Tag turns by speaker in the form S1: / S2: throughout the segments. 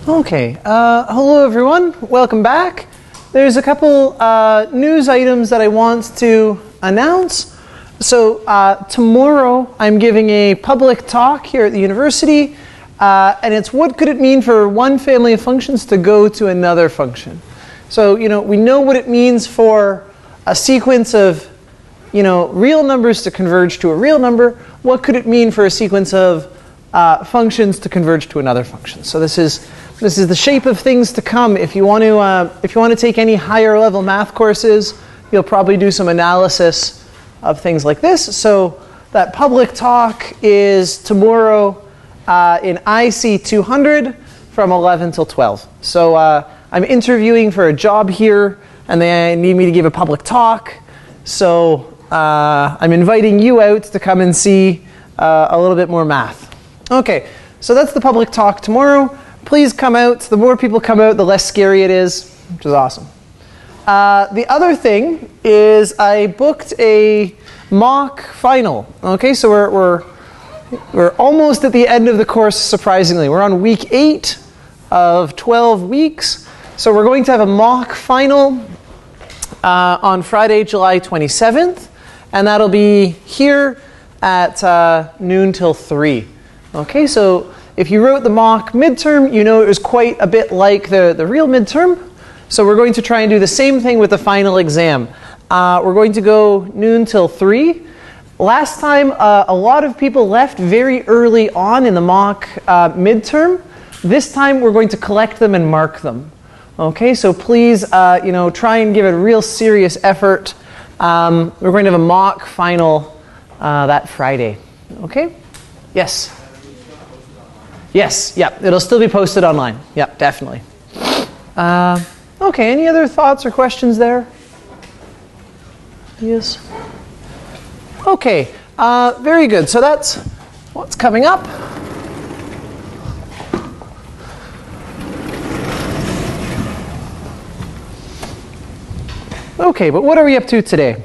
S1: Okay, hello everyone, welcome back. There's a couple news items that I want to announce. So tomorrow I'm giving a public talk here at the university, and it's what could it mean for one family of functions to go to another function. So, we know what it means for a sequence of, real numbers to converge to a real number. What could it mean for a sequence of functions to converge to another function? So this is the shape of things to come. If you want to take any higher level math courses, you'll probably do some analysis of things like this. So that public talk is tomorrow in IC 200 from 11 till 12. So I'm interviewing for a job here, and they need me to give a public talk. So I'm inviting you out to come and see a little bit more math. Okay, so that's the public talk tomorrow. Please come out. The more people come out, the less scary it is, which is awesome. The other thing is I booked a mock final. Okay, so we're almost at the end of the course, surprisingly. We're on week 8 of 12 weeks. So we're going to have a mock final on Friday, July 27th. And that'll be here at noon till 3. Okay, so if you wrote the mock midterm, you know it was quite a bit like the real midterm. So we're going to try and do the same thing with the final exam. We're going to go noon till 3. Last time, a lot of people left very early on in the mock midterm. This time, we're going to collect them and mark them. Okay, so please, try and give it a real serious effort. We're going to have a mock final that Friday. Okay? Yes? Yes, yeah, it'll still be posted online. Yeah, definitely. Okay, any other thoughts or questions there? Yes? Okay, very good. So that's what's coming up. Okay, but what are we up to today?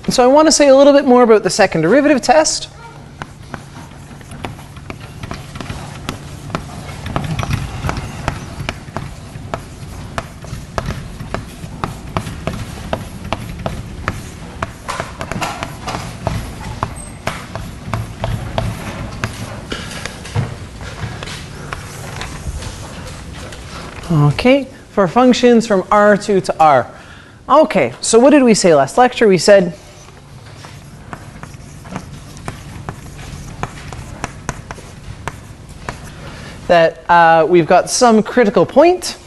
S1: So I want to say a little bit more about the second derivative test. Okay, for functions from R2 to R. Okay, so what did we say last lecture? We said that we've got some critical point.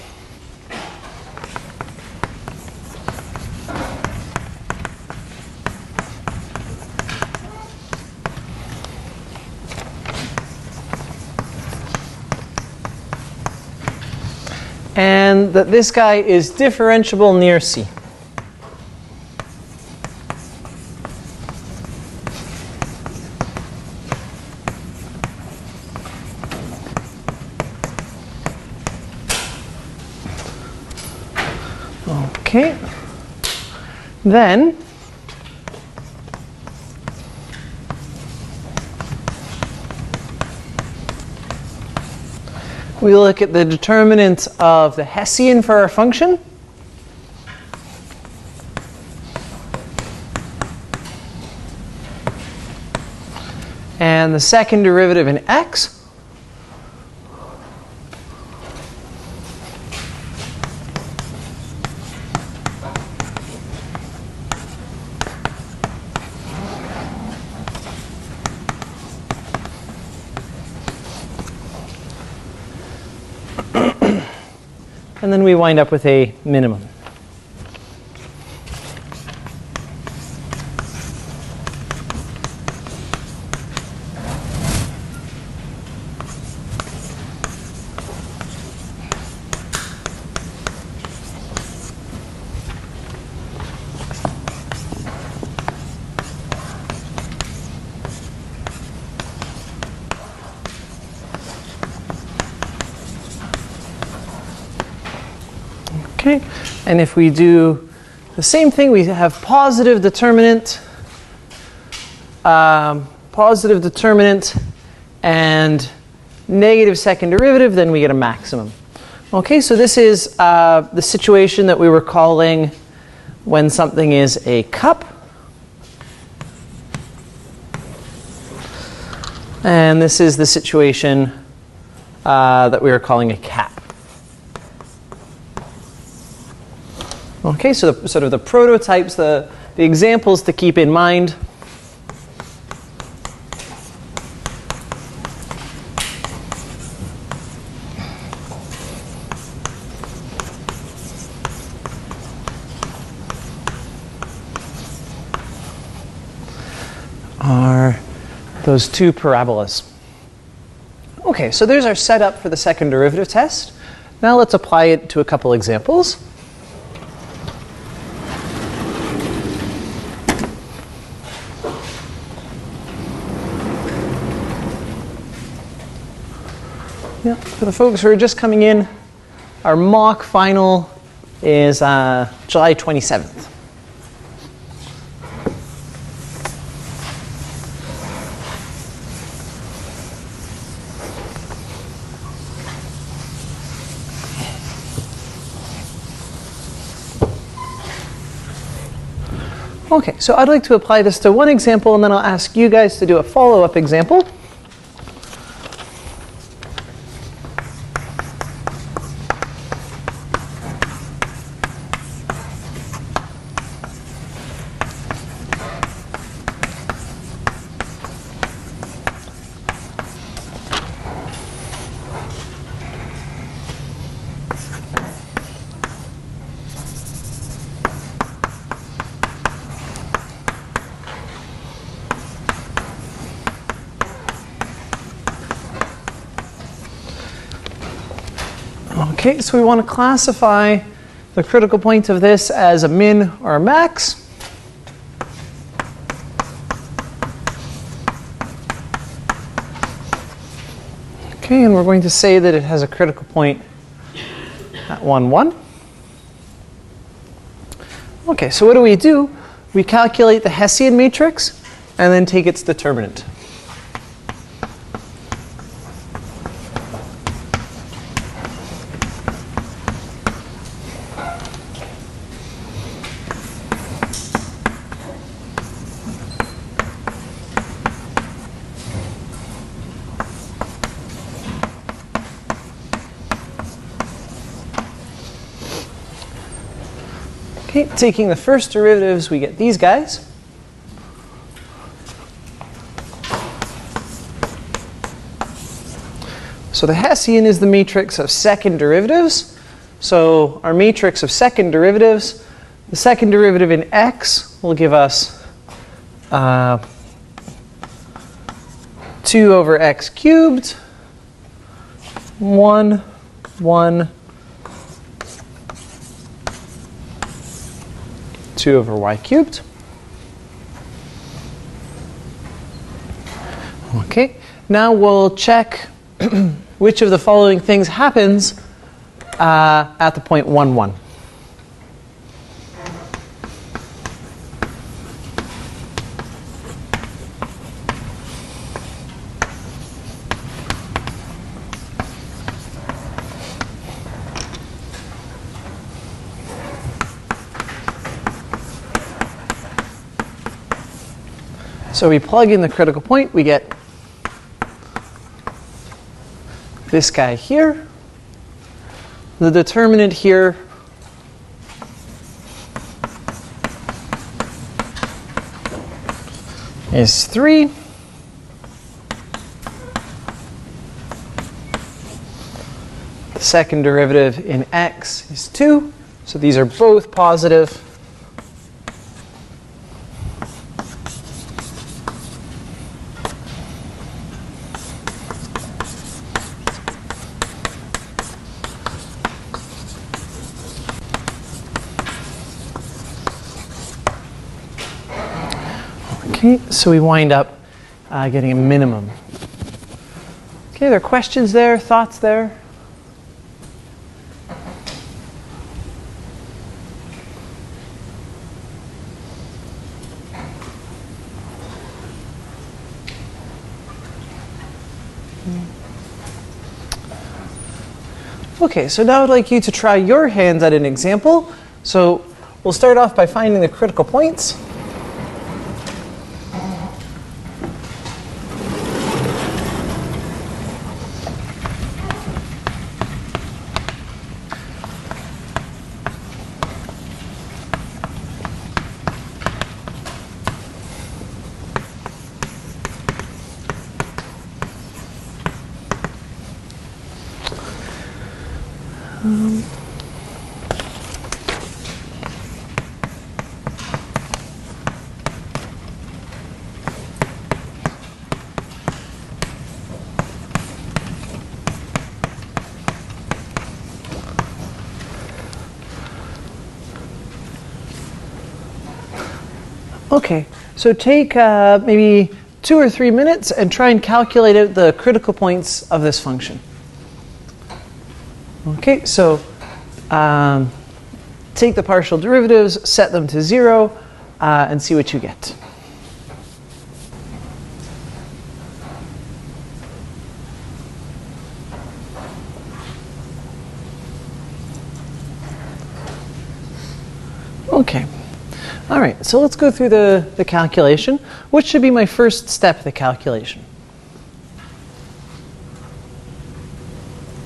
S1: And that this guy is differentiable near C. Okay. Then we look at the determinant of the Hessian for our function. And the second derivative in x. And then we wind up with a minimum. Okay, and if we do the same thing, we have positive determinant, and negative second derivative, then we get a maximum. Okay, so this is the situation that we were calling when something is a cup. And this is the situation that we were calling a cap. Okay, so sort of the prototypes, the examples to keep in mind. Are those two parabolas. Okay, so there's our setup for the second derivative test. Now let's apply it to a couple examples. Yeah, for the folks who are just coming in, our mock final is July 27th. Okay, so I'd like to apply this to one example, and then I'll ask you guys to do a follow-up example. Okay, so we want to classify the critical point of this as a min or a max. Okay, and we're going to say that it has a critical point at 1, 1. Okay, so what do? We calculate the Hessian matrix and then take its determinant. Okay, taking the first derivatives, we get these guys. So the Hessian is the matrix of second derivatives. So our matrix of second derivatives, the second derivative in x will give us 2 over x cubed, 1, 1, 2 over y cubed. Okay, now we'll check which of the following things happens at the point 1, 1. So we plug in the critical point, we get this guy here. The determinant here is 3. The second derivative in x is 2. So these are both positive. Okay, so we wind up getting a minimum. Okay, there are questions there, thoughts there? Okay, so now I'd like you to try your hands at an example. So we'll start off by finding the critical points. Okay, so take maybe 2 or 3 minutes and try and calculate out the critical points of this function. Okay, so take the partial derivatives, set them to 0, and see what you get. Okay. All right, so let's go through the calculation. What should be my first step of the calculation?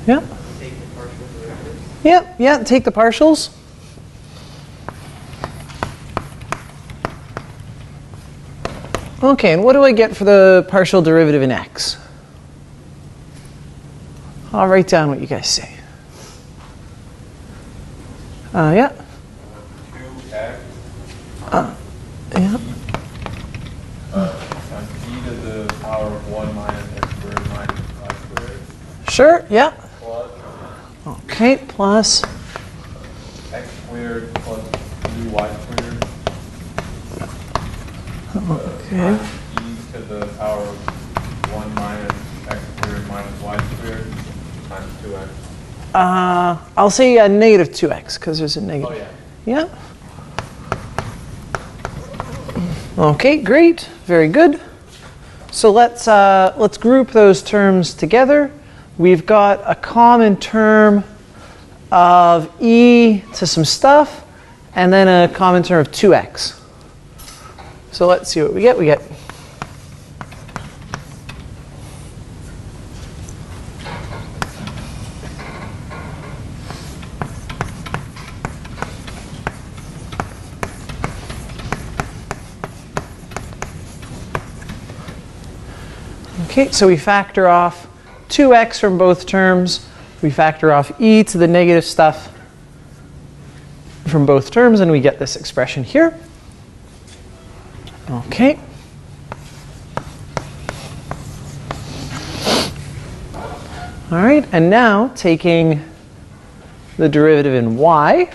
S1: Yeah?
S2: Take the partial derivatives.
S1: Yeah, take the partials. Okay, and what do I get for the partial derivative in x? I'll write down what you guys say. Yeah?
S2: 2x
S1: Yeah.
S2: times e to the power of 1 minus x squared minus y squared
S1: Sure, yeah.
S2: plus
S1: Okay, plus.
S2: x squared plus 3y squared
S1: Okay.
S2: e to the power of 1 minus x squared minus y squared times 2x.
S1: I'll say negative 2x because there's a negative.
S2: Oh yeah.
S1: Yeah. Okay, great, very good. So let's group those terms together. We've got a common term of e to some stuff, and then a common term of 2x. So let's see what we get. We get okay, so we factor off 2x from both terms. We factor off e to the negative stuff from both terms, and we get this expression here. Okay. All right, and now taking the derivative in y,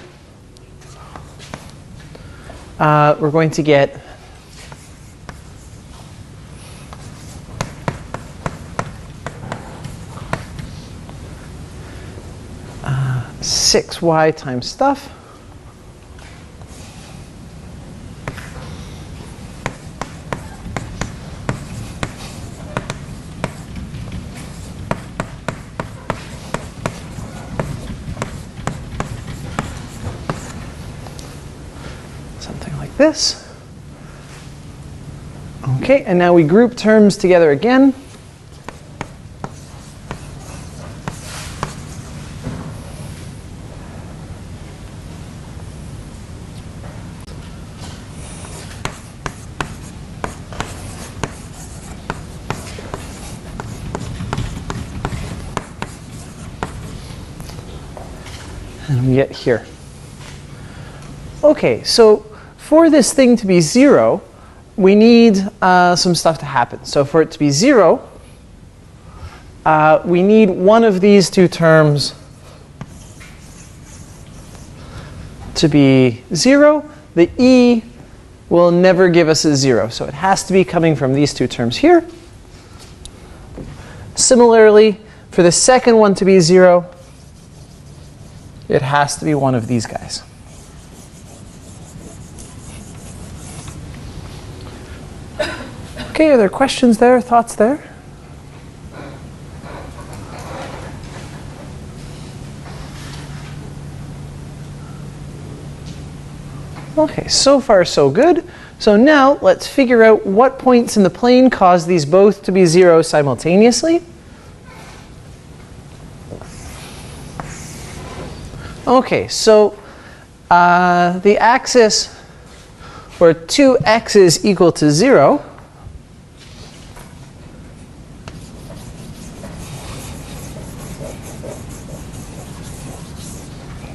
S1: we're going to get 6y times stuff something like this. Okay, and now we group terms together again. And we get here. Okay, so for this thing to be 0, we need some stuff to happen. So for it to be 0, we need one of these two terms to be 0. The e will never give us a 0, so it has to be coming from these two terms here. Similarly, for the second one to be 0, it has to be one of these guys. Okay, are there questions there, thoughts there? Okay, so far so good. So now let's figure out what points in the plane cause these both to be 0 simultaneously. Okay, so the axis where 2x is equal to 0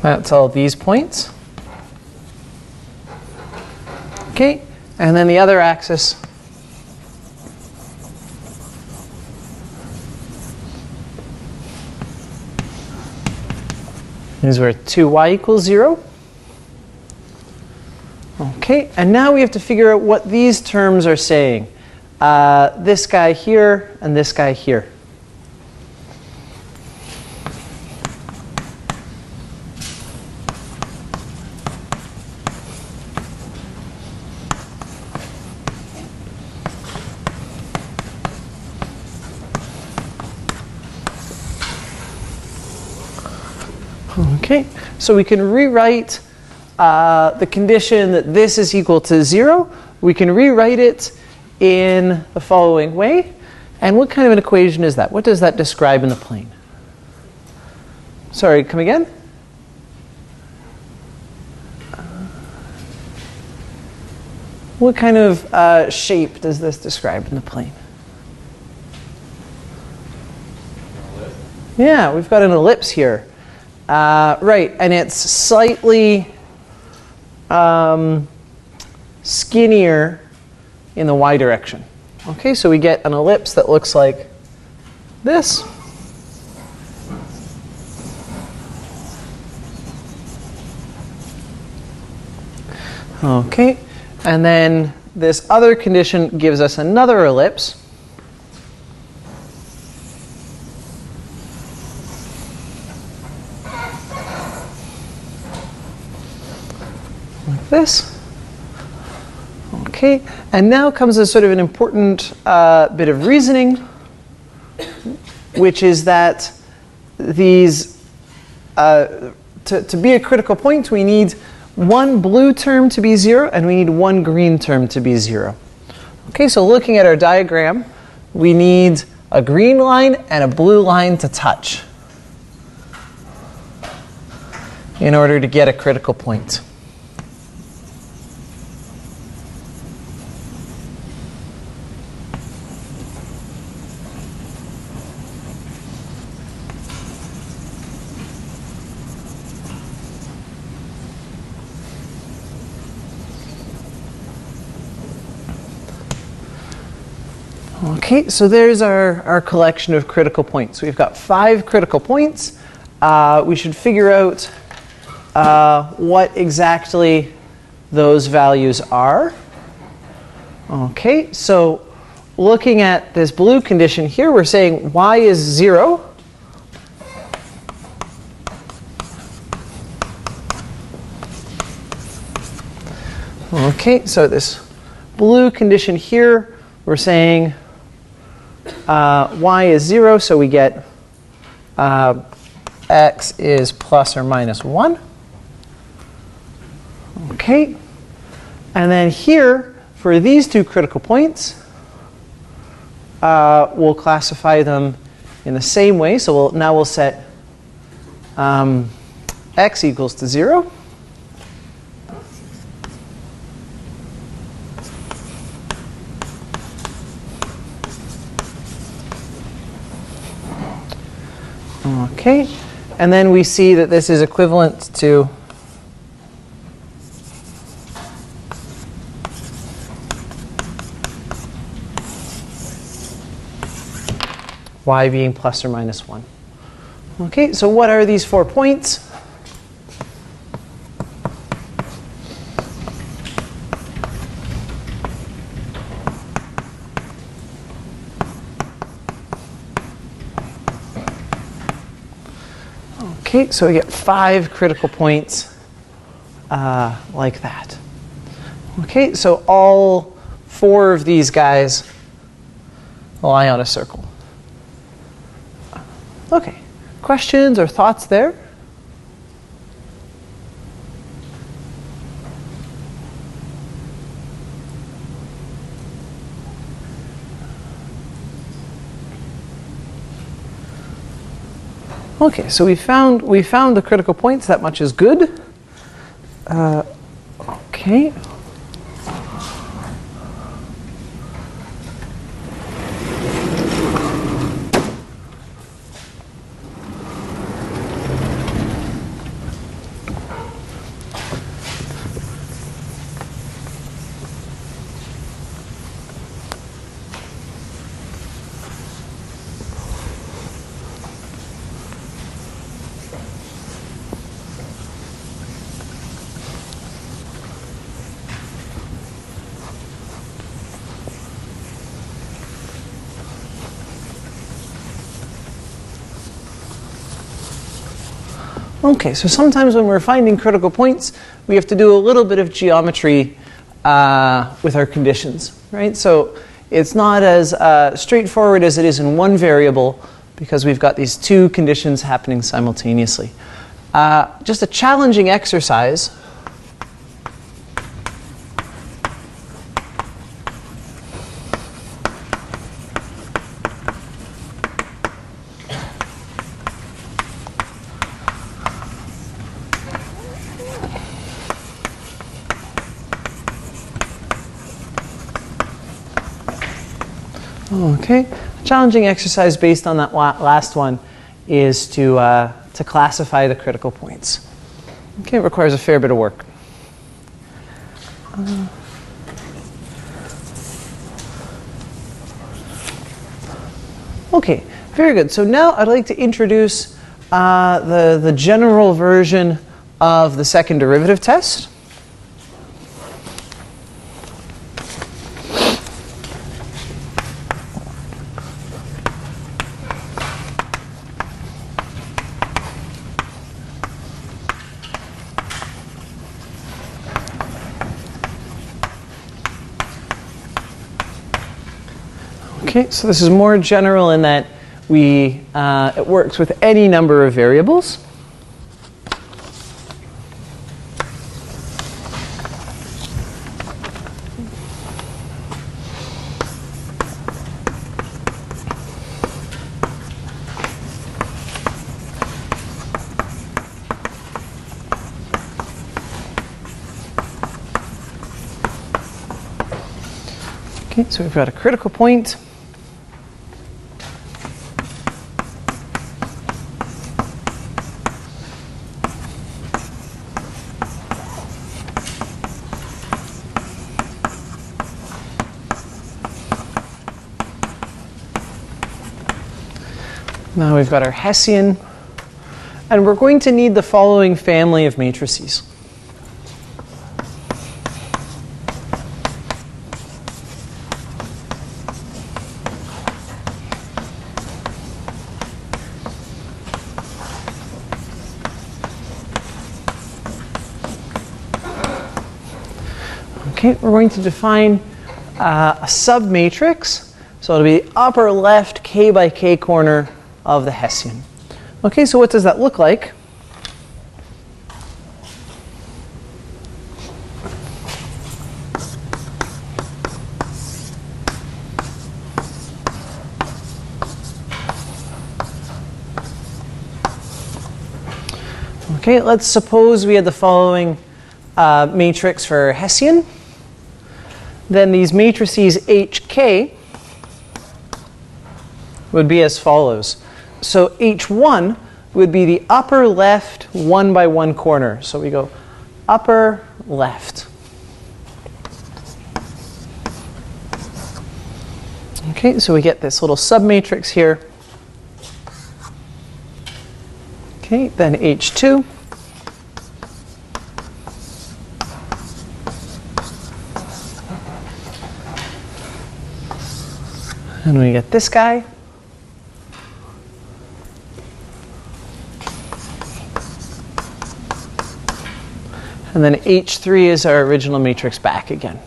S1: that's all these points. Okay, and then the other axis is where 2y equals 0. Okay, and now we have to figure out what these terms are saying. This guy here and this guy here. Okay, so we can rewrite the condition that this is equal to 0. We can rewrite it in the following way. And what kind of an equation is that? What does that describe in the plane? Sorry, come again? What kind of shape does this describe in the plane? Yeah, we've got an ellipse here. Right, and it's slightly skinnier in the y direction. Okay, so we get an ellipse that looks like this. Okay, and then this other condition gives us another ellipse. This. Okay, and now comes a sort of an important bit of reasoning, which is that these, to be a critical point, we need one blue term to be 0, and we need one green term to be 0. Okay, so looking at our diagram, we need a green line and a blue line to touch in order to get a critical point. Okay, so there's our collection of critical points. We've got 5 critical points. We should figure out what exactly those values are. Okay, so looking at this blue condition here, we're saying y is 0. Okay, so this blue condition here, we're saying y is 0, so we get x is plus or minus 1. Okay, and then here, for these 2 critical points, we'll classify them in the same way. So now we'll set x equals to 0. Okay, and then we see that this is equivalent to y being plus or minus 1. Okay, so what are these 4 points? Okay, so we get 5 critical points like that. Okay, so all 4 of these guys lie on a circle. Okay, questions or thoughts there? Okay, so we found the critical points. That much is good. Okay. Okay, so sometimes when we're finding critical points, we have to do a little bit of geometry with our conditions, right? So it's not as straightforward as it is in one variable because we've got these two conditions happening simultaneously. Just a challenging exercise. Okay, a challenging exercise based on that last one is to classify the critical points. Okay, it requires a fair bit of work. Okay, very good. So now I'd like to introduce the general version of the second derivative test. Okay, so this is more general in that it works with any number of variables. Okay, so we've got a critical point. Now we've got our Hessian, and we're going to need the following family of matrices. Okay, we're going to define a submatrix, so it'll be the upper left k by k corner of the Hessian. Okay, so what does that look like? Okay, let's suppose we had the following matrix for Hessian. Then these matrices HK would be as follows. So H1 would be the upper left 1 by 1 corner. So we go upper left. Okay, so we get this little submatrix here. Okay, then H2. And we get this guy. And then H3 is our original matrix back again.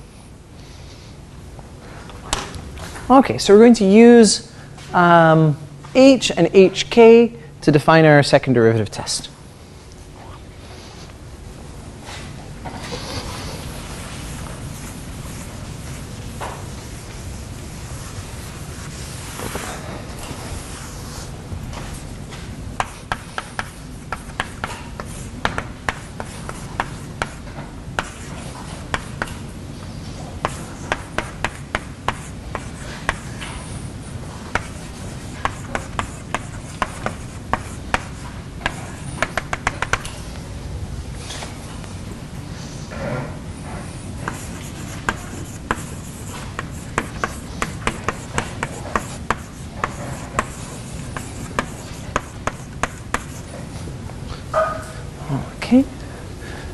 S1: Okay, so we're going to use H and HK to define our second derivative test.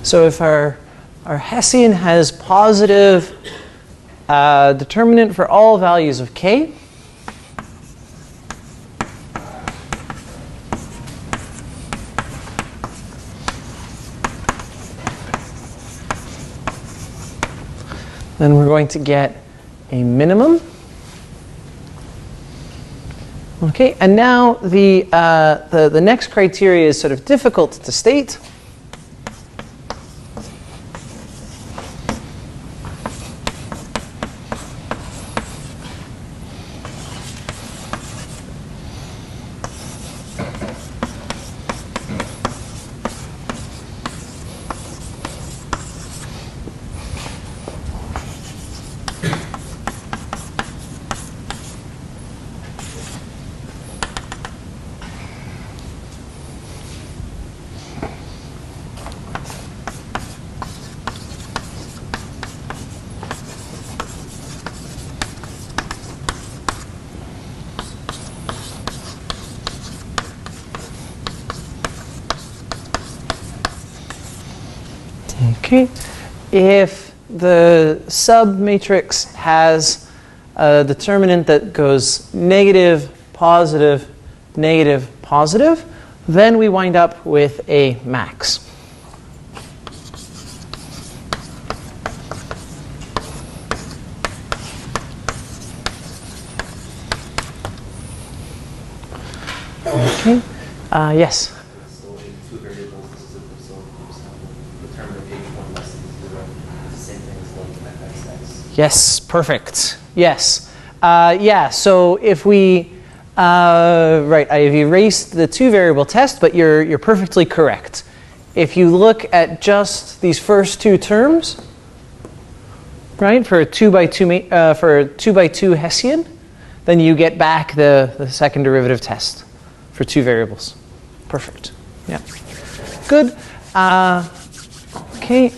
S1: So if our Hessian has positive determinant for all values of k, then we're going to get a minimum. Okay, and now the next criteria is sort of difficult to state. Okay, if the submatrix has a determinant that goes negative, positive, negative, positive, then we wind up with a max. Okay, yes?
S3: So in two variables, this is a determinant h1 less than 0. It's the same thing as log of fxx.
S1: Yes, perfect. Yes. Yeah, so if we, right, I've erased the two variable test, but you're perfectly correct. If you look at just these first two terms, right, for a 2 by 2 Hessian, then you get back the second derivative test for two variables. Perfect. Yeah. Good. Okay.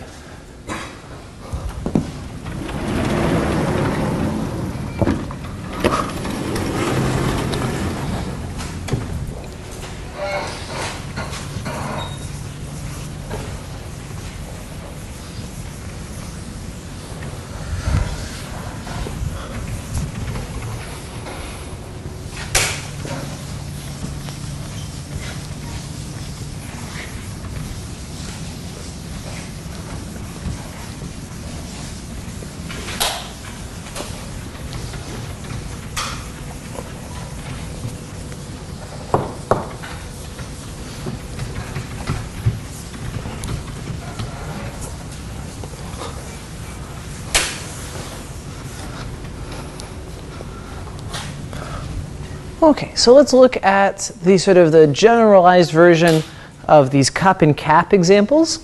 S1: Okay, so let's look at the sort of the generalized version of these cup and cap examples.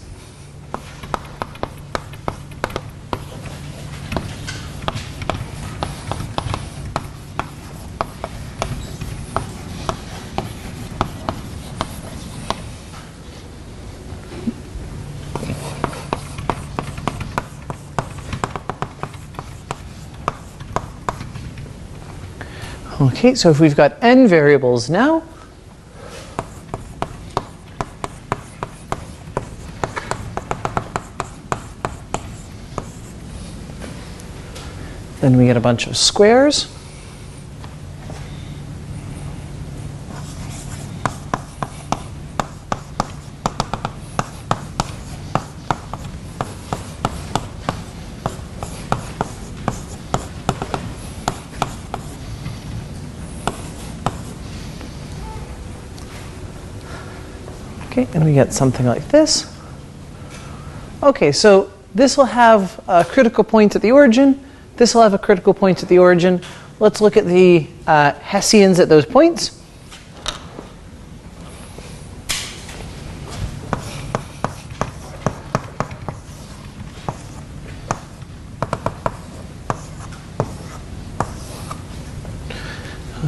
S1: Okay, so if we've got n variables now, then we get a bunch of squares. Okay, and we get something like this. Okay, so this will have a critical point at the origin. This will have a critical point at the origin. Let's look at the Hessians at those points.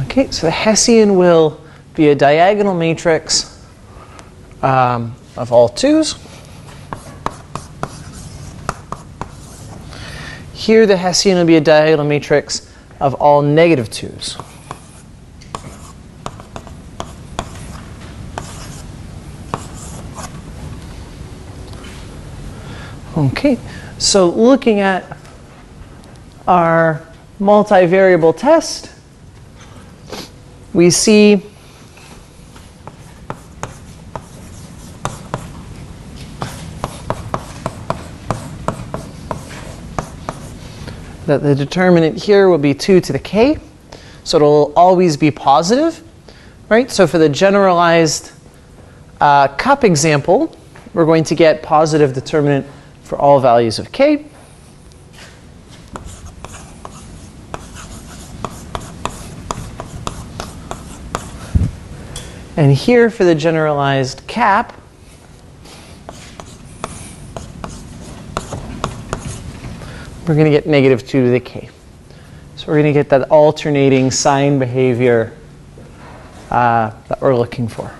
S1: Okay, so the Hessian will be a diagonal matrix of all 2's. Here the Hessian will be a diagonal matrix of all negative 2's. Okay, so looking at our multivariable test, we see that the determinant here will be 2 to the k, so it'll always be positive, right? So for the generalized cup example, we're going to get positive determinant for all values of k. And here for the generalized cap, we're going to get negative 2 to the k. So we're going to get that alternating sign behavior that we're looking for.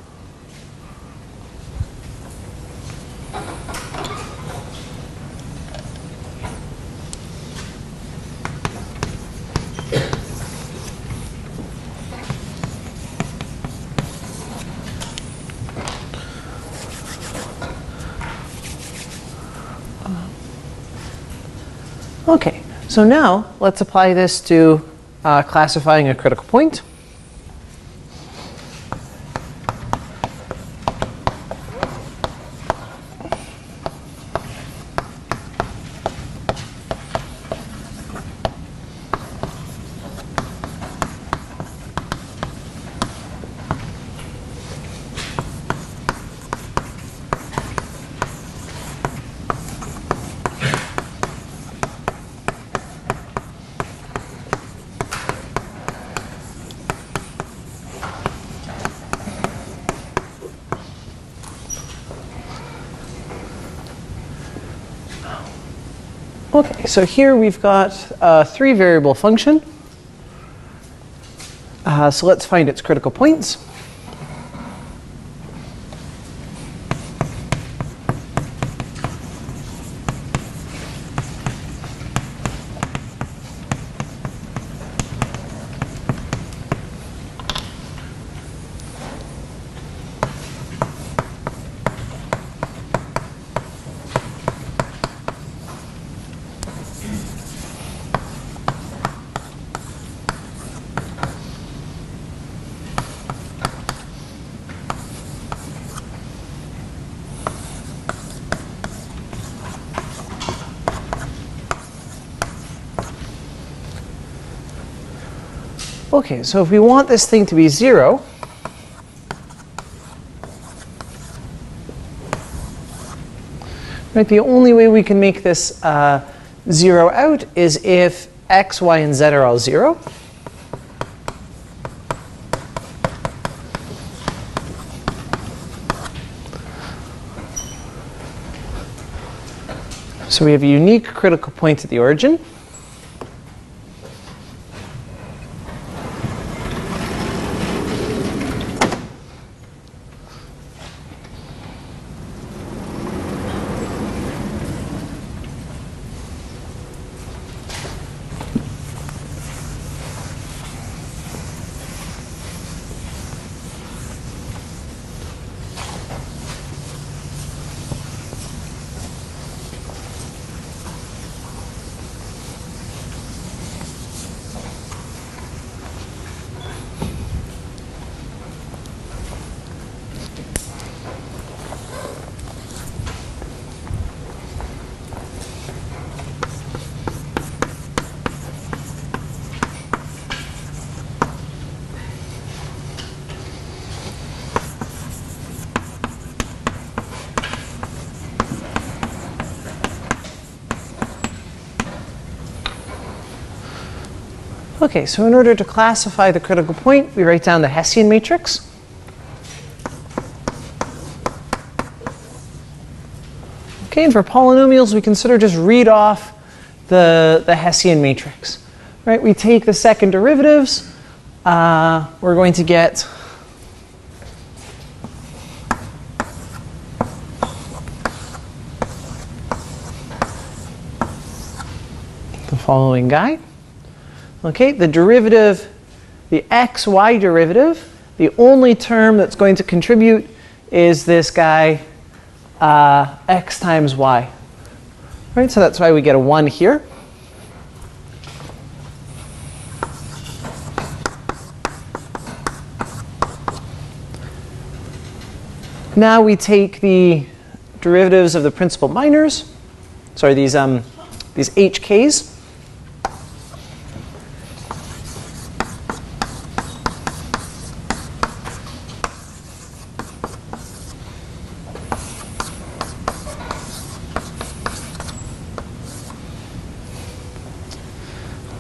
S1: Okay, so now let's apply this to classifying a critical point. Okay, so here we've got a 3-variable function. So let's find its critical points. Okay, so if we want this thing to be 0, right, the only way we can make this 0 out is if x, y, and z are all 0. So we have a unique critical point at the origin. Okay, so in order to classify the critical point, we write down the Hessian matrix. Okay, and for polynomials, we consider just read off the Hessian matrix. Right, we take the second derivatives. We're going to get the following guy. Okay, the derivative, the xy derivative, the only term that's going to contribute is this guy x times y. Right, so that's why we get a 1 here. Now we take the derivatives of the principal minors, sorry, these HKs.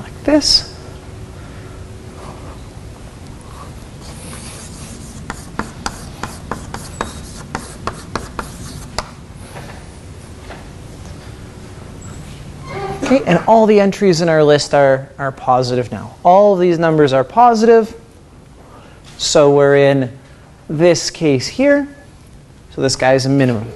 S1: Like this. Okay, and all the entries in our list are positive now. All of these numbers are positive. So we're in this case here. So this guy is a minimum.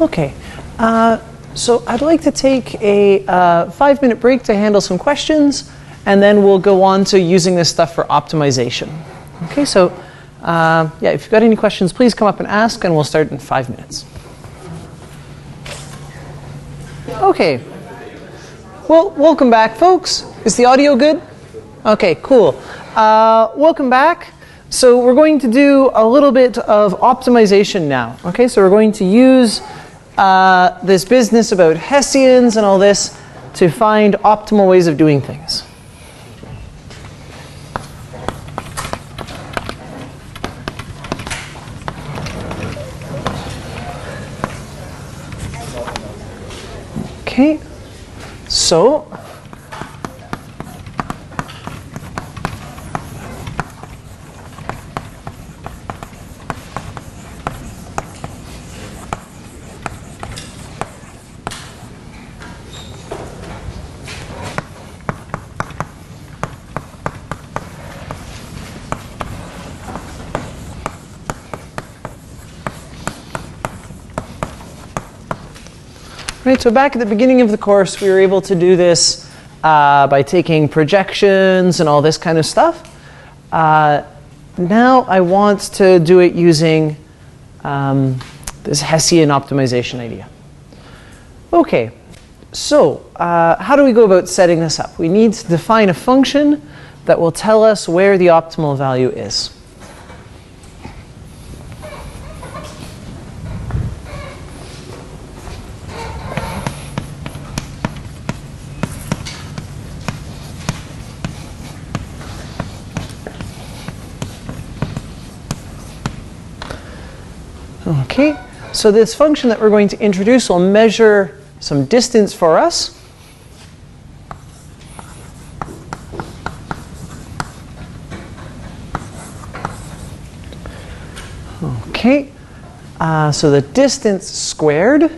S1: Okay, so I'd like to take a 5-minute break to handle some questions, and then we'll go on to using this stuff for optimization. Okay, so yeah, if you've got any questions, please come up and ask, and we'll start in 5 minutes. Okay. Well, welcome back, folks. Is the audio good? Okay, cool. Welcome back. So we're going to do a little bit of optimization now. Okay, so we're going to use this business about Hessians and all this to find optimal ways of doing things. Okay. So, right, so back at the beginning of the course, we were able to do this by taking projections and all this kind of stuff. Now I want to do it using this Hessian optimization idea. Okay, so how do we go about setting this up? We need to define a function that will tell us where the optimal value is. Okay, so this function that we're going to introduce will measure some distance for us. Okay, so the distance squared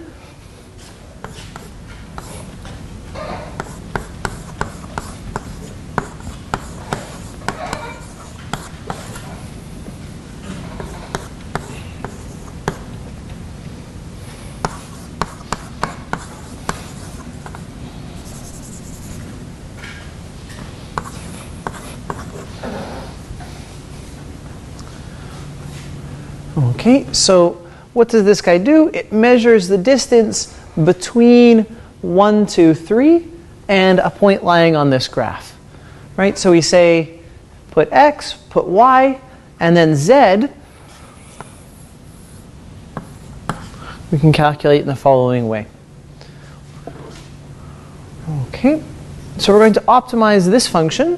S1: Okay, so what does this guy do? It measures the distance between 1, 2, 3 and a point lying on this graph. Right? So we say put x, put y, and then z. We can calculate in the following way. Okay, so we're going to optimize this function.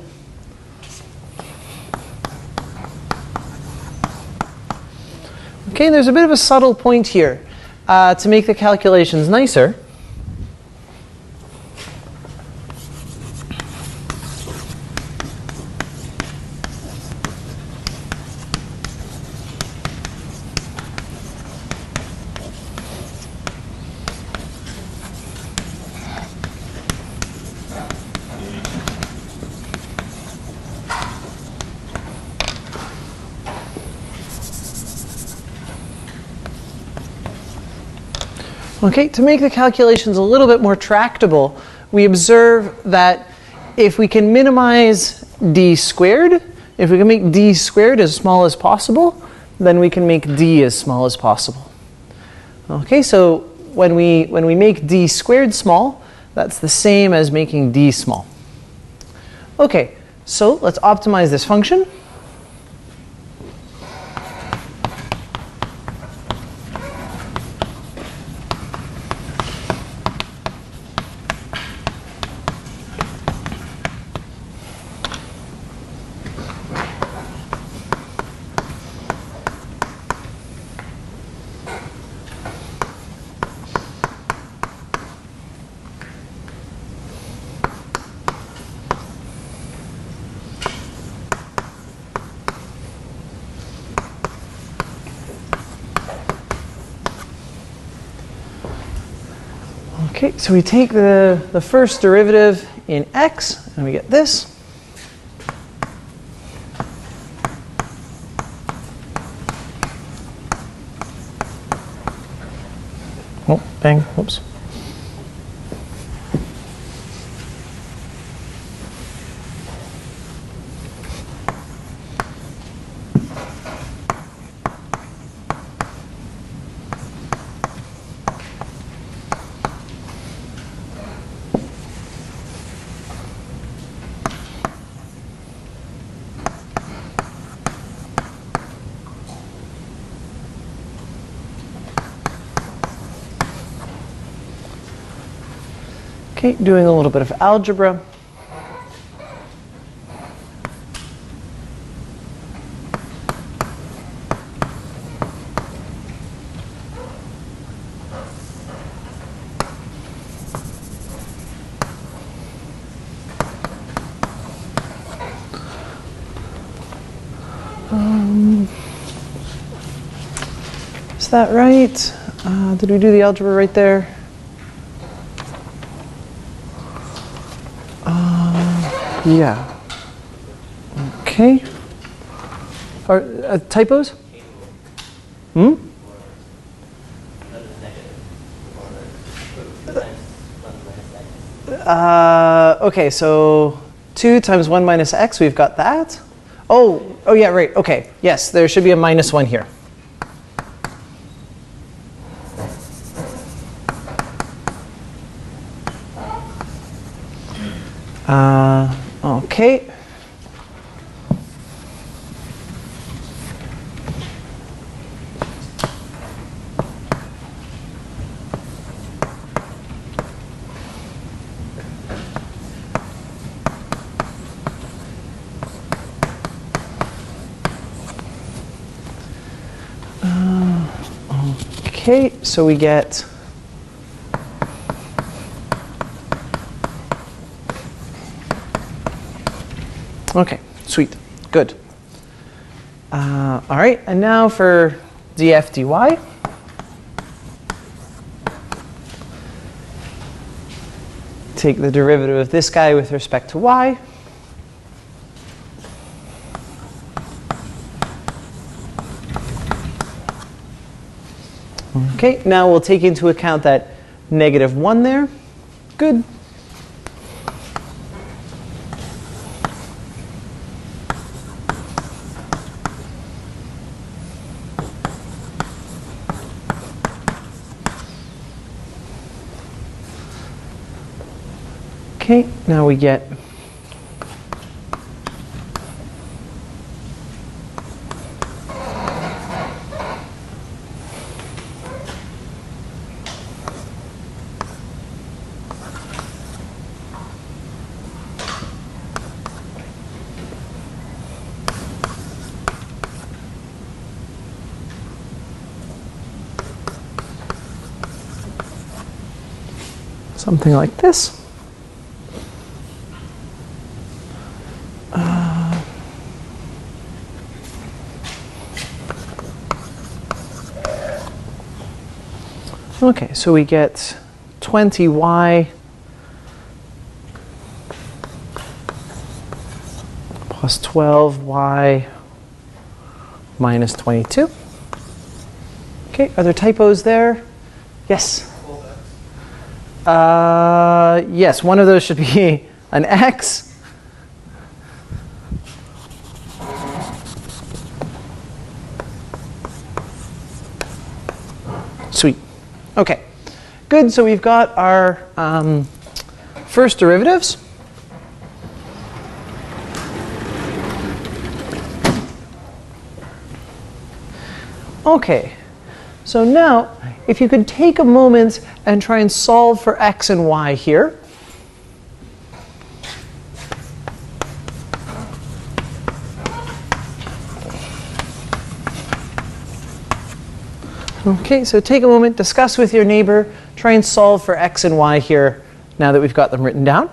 S1: Okay, there's a bit of a subtle point here to make the calculations nicer. Okay, to make the calculations a little bit more tractable, we observe that if we can minimize d squared, if we can make d squared as small as possible, then we can make d as small as possible. Okay, so when we make d squared small, that's the same as making d small. Okay, so let's optimize this function. Okay, so we take the first derivative in x, and we get this. Oh, bang, whoops. Okay, doing a little bit of algebra. Is that right? Did we do the algebra right there? Yeah. Okay. Are typos? Hmm? Okay, so 2 times 1 minus x, we've got that. Oh, yeah, right. Okay. Yes, there should be a minus 1 here. Okay. Okay, so we get okay, sweet, good. All right, and now for df dy. Take the derivative of this guy with respect to y. Okay, now we'll take into account that -1 there. Good. Okay, now we get something like this. Okay, so we get 20y plus 12y minus 22. Okay, are there typos there? Yes?
S3: Well,
S1: Yes, one of those should be an x. Sweet. Okay, good. So we've got our first derivatives. Okay, so now if you could take a moment and try and solve for x and y here. Okay, so take a moment, discuss with your neighbor, try and solve for x and y here now that we've got them written down.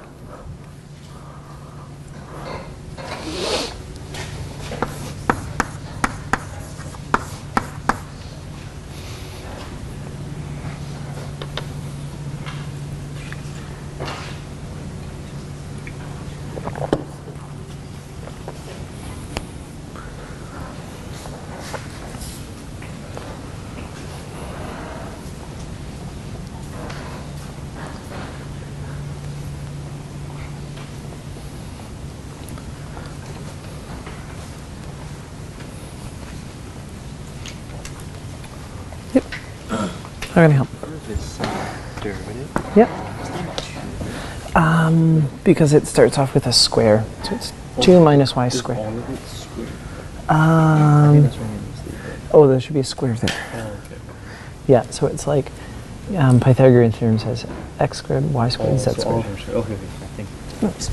S1: How can I help?
S3: This derivative?
S1: Yep. Because it starts off with a square. So it's 2 minus y squared.
S3: All of it squared? I think that's right.
S1: Oh, there should be a square there.
S3: Oh, okay.
S1: Yeah, so it's like Pythagorean theorem says x squared, y squared, z
S3: so all
S1: squared.
S3: of them squared. Okay, thank you.
S1: Nice.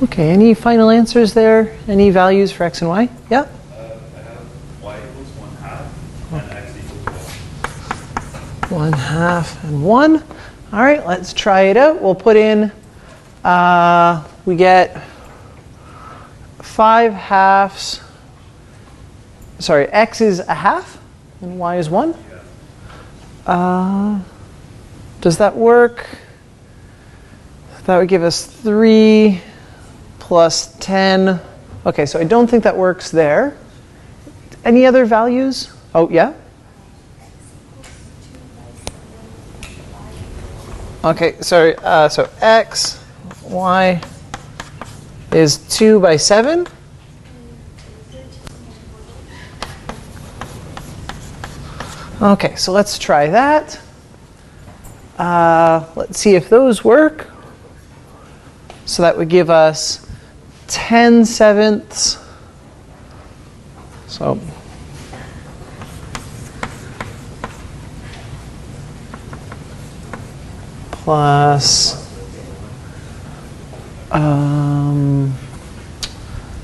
S1: Okay, any final answers there? Any values for x and y? Yeah?
S4: I have y equals 1/2 and x equals 1.
S1: 1/2 and 1. All right, let's try it out. We'll put in, we get 5/2. Sorry, x is 1/2 and y is 1. Does that work? That would give us 3 plus 10. Okay, so I don't think that works there. Any other values? Oh, yeah? Okay, sorry. So x, y is 2 by 7. Okay, so let's try that. Let's see if those work. So that would give us 10/7. So plus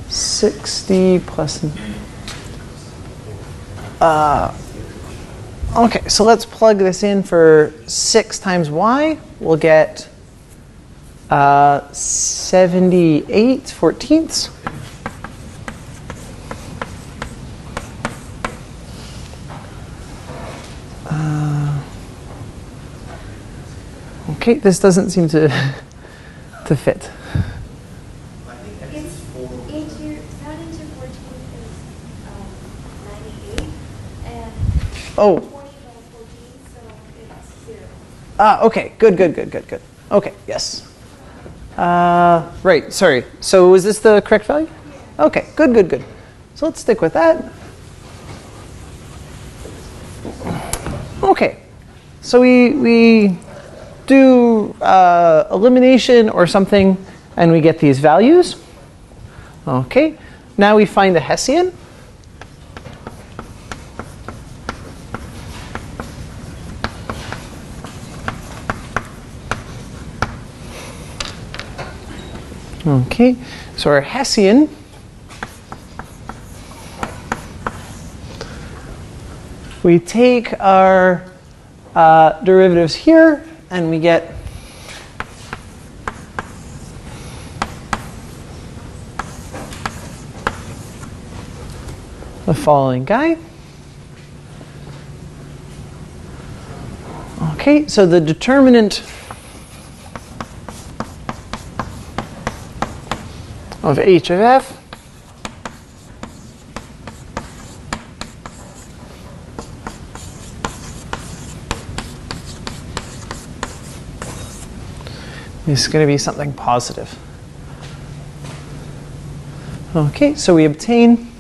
S1: 60 plus. Okay, so let's plug this in for 6 times y. We'll get 78/14. Okay, this doesn't seem to fit.
S3: I think X
S5: It's
S3: is 4.
S5: into, that into 14 is 98, and
S1: Oh,
S5: 20 times 14, so it's 0.
S1: okay, good. Okay, yes. Right, sorry. So is this the correct value? Okay, good. So let's stick with that. Okay, so we do elimination or something, and we get these values. Okay, now we find the Hessian. Okay, so our Hessian we take our derivatives here, and we get the following guy. Okay, so the determinant of h of f is going to be something positive. Okay, so we obtain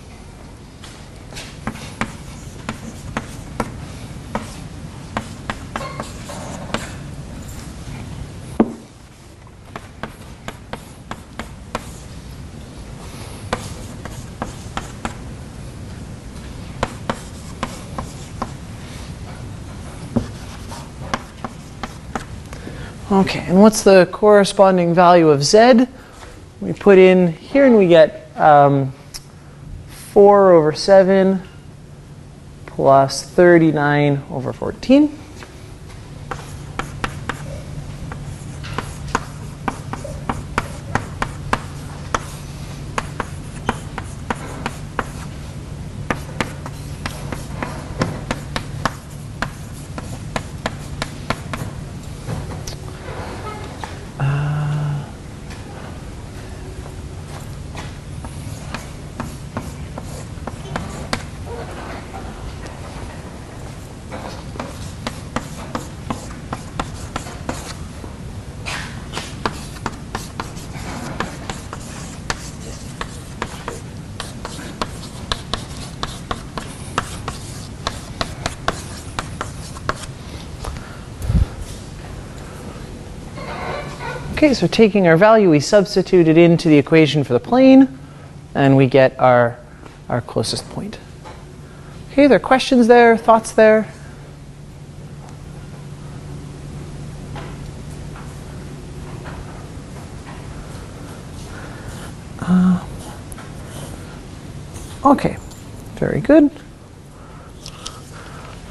S1: okay, and what's the corresponding value of z? We put in here and we get 4 over 7 plus 39 over 14. Okay, so taking our value, we substitute it into the equation for the plane, and we get our closest point. Okay, there are questions there, thoughts there? Okay, very good.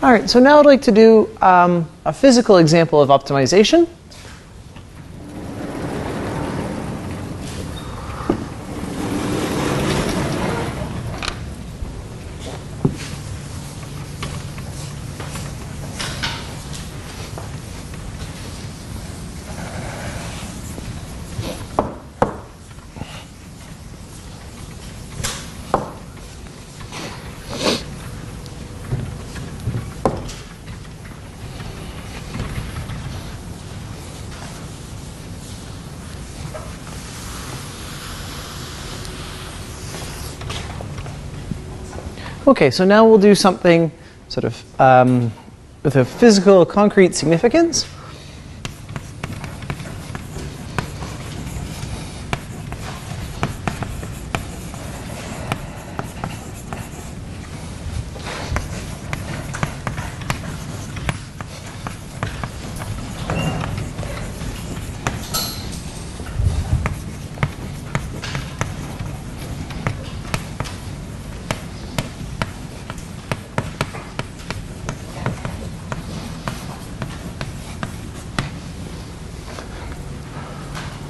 S1: All right, so now I'd like to do a physical example of optimization. Okay, so now we'll do something sort of with a physical, concrete significance.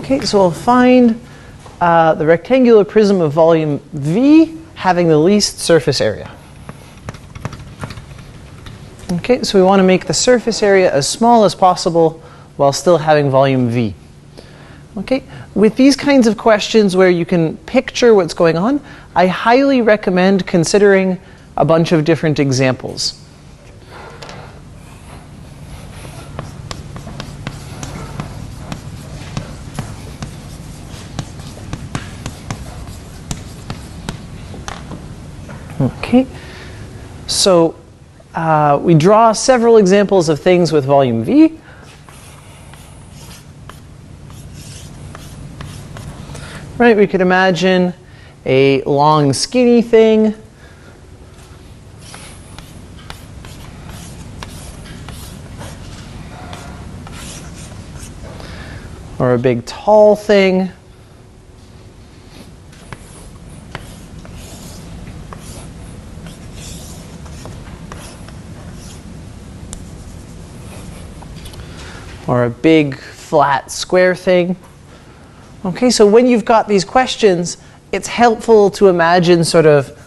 S1: Okay, so we'll find the rectangular prism of volume V having the least surface area. Okay, so we want to make the surface area as small as possible while still having volume V. Okay, with these kinds of questions where you can picture what's going on, I highly recommend considering a bunch of different examples. Okay, so we draw several examples of things with volume V. Right, we could imagine a long skinny thing. Or a big tall thing. Or a big flat square thing. Okay, so when you've got these questions, it's helpful to imagine sort of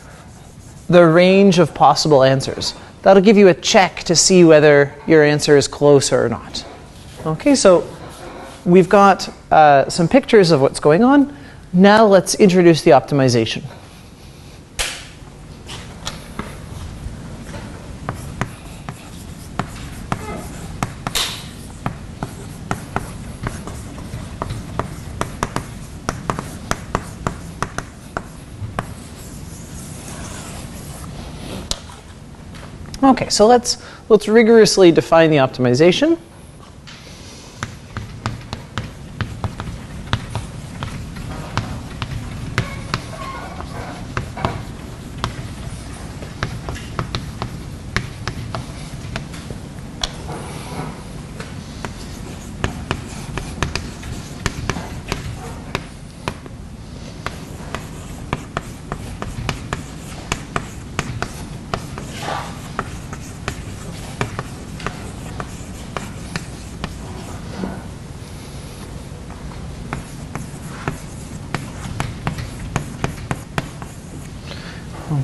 S1: the range of possible answers. That'll give you a check to see whether your answer is closer or not. Okay, so we've got some pictures of what's going on. Now let's introduce the optimization. Okay, so let's rigorously define the optimization.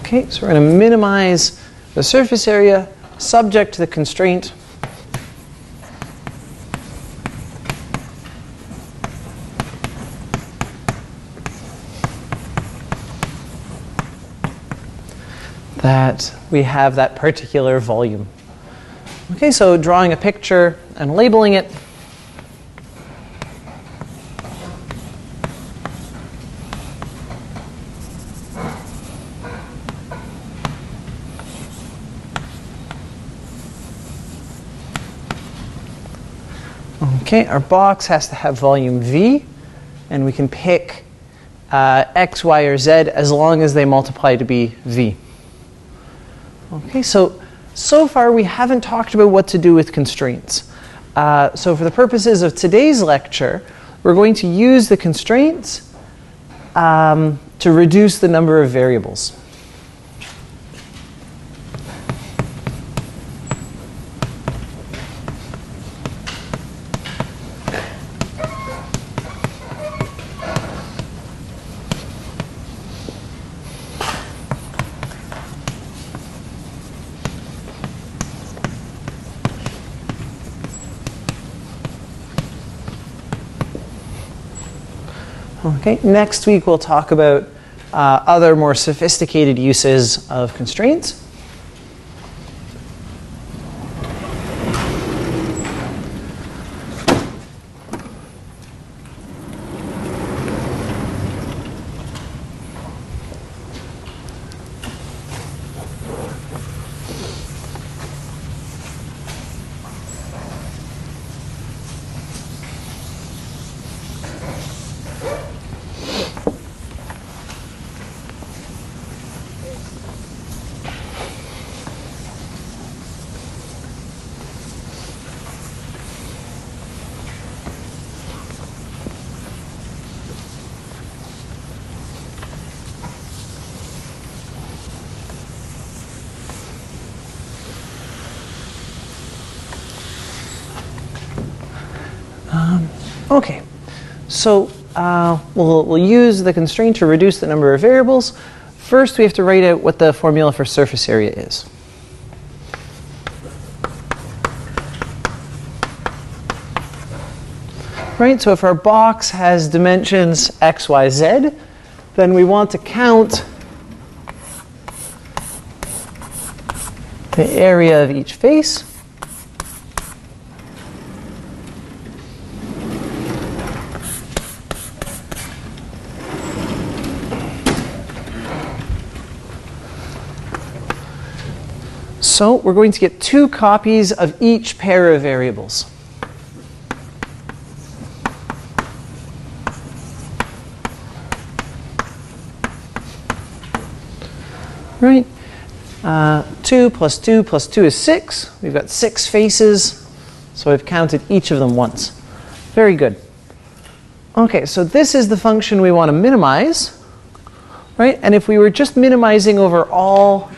S1: Okay, so we're going to minimize the surface area subject to the constraint that we have that particular volume. Okay, so drawing a picture and labeling it. Okay, our box has to have volume V, and we can pick X, Y, or Z as long as they multiply to be V. Okay, so far we haven't talked about what to do with constraints. So for the purposes of today's lecture, we're going to use the constraints to reduce the number of variables. Okay, next week we'll talk about other more sophisticated uses of constraints. Okay, so we'll use the constraint to reduce the number of variables. First, we have to write out what the formula for surface area is. right? So if our box has dimensions x, y, z, then we want to count the area of each face. So we're going to get 2 copies of each pair of variables. Right? 2 plus 2 plus 2 is 6. We've got 6 faces, so I've counted each of them once. Very good. Okay, so this is the function we want to minimize, right? And if we were just minimizing over all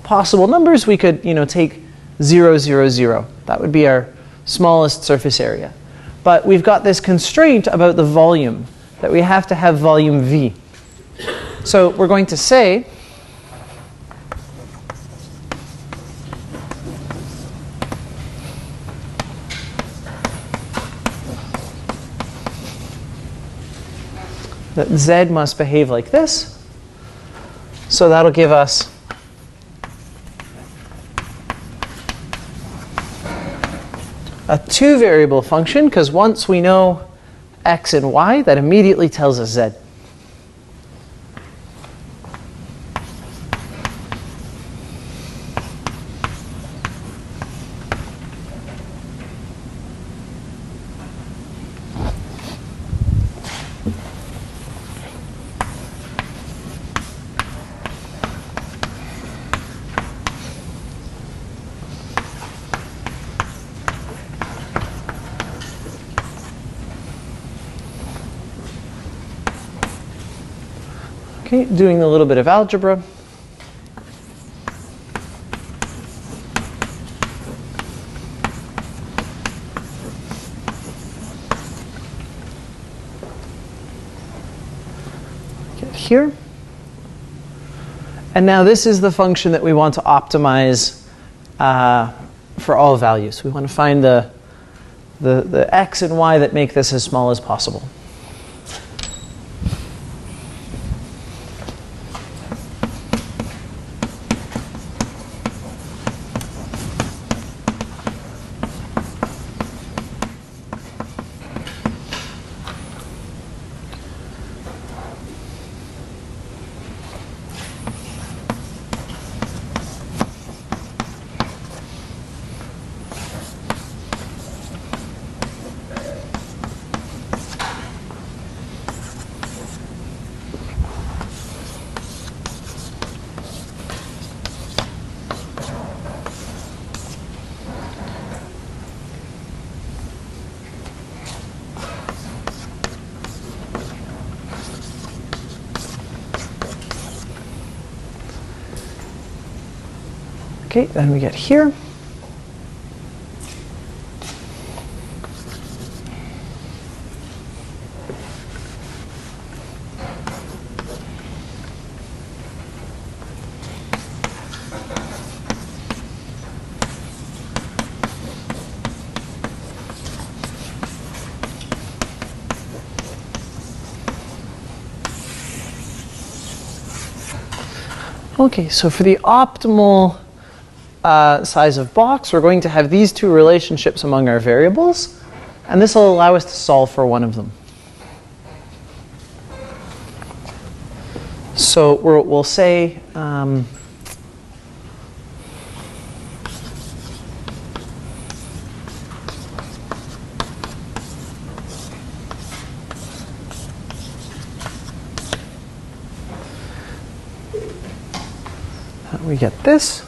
S1: possible numbers, we could, take 0, 0, 0. That would be our smallest surface area. But we've got this constraint about the volume, that we have to have volume V. So we're going to say that Z must behave like this. So that'll give us a 2-variable function, because once we know x and y, that immediately tells us z. Okay, doing a little bit of algebra. Get here. And now this is the function that we want to optimize for all values. We want to find the x and y that make this as small as possible. Okay, then we get here. Okay, so for the optimal size of box, we're going to have these 2 relationships among our variables, and this will allow us to solve for one of them. So we'll say we get this.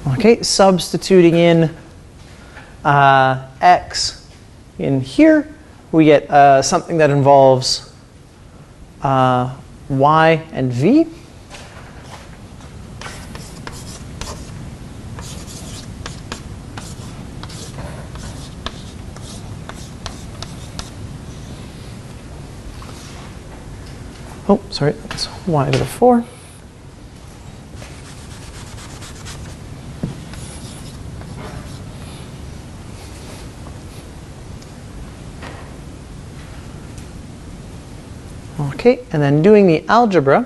S1: Okay, substituting in x in here, we get something that involves y and v. Oh, sorry, that's y to the 4. Okay, and then doing the algebra,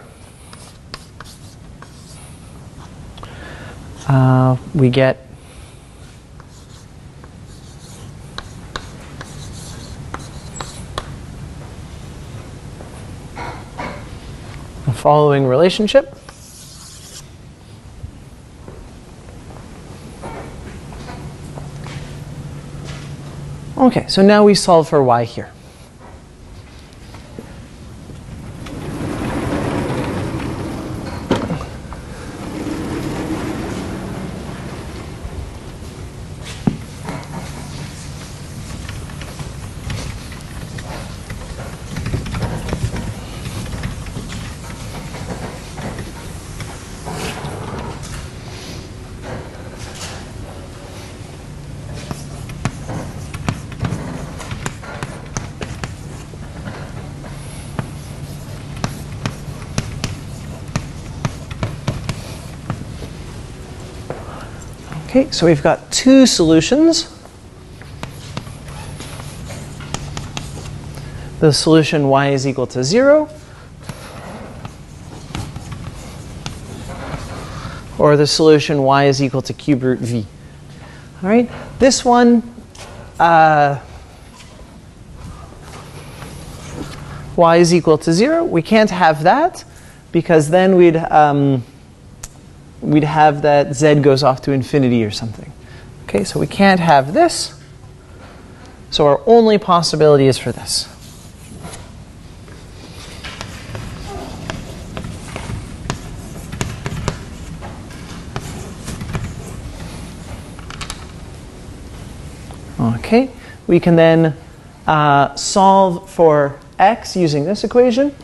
S1: we get the following relationship. Okay, so now we solve for y here. Okay, so we've got two solutions. The solution y is equal to 0, or the solution y is equal to cube root v. All right, this one, y is equal to 0. We can't have that because then we'd have that z goes off to infinity or something. Okay, so we can't have this. So our only possibility is for this. Okay, we can then solve for x using this equation.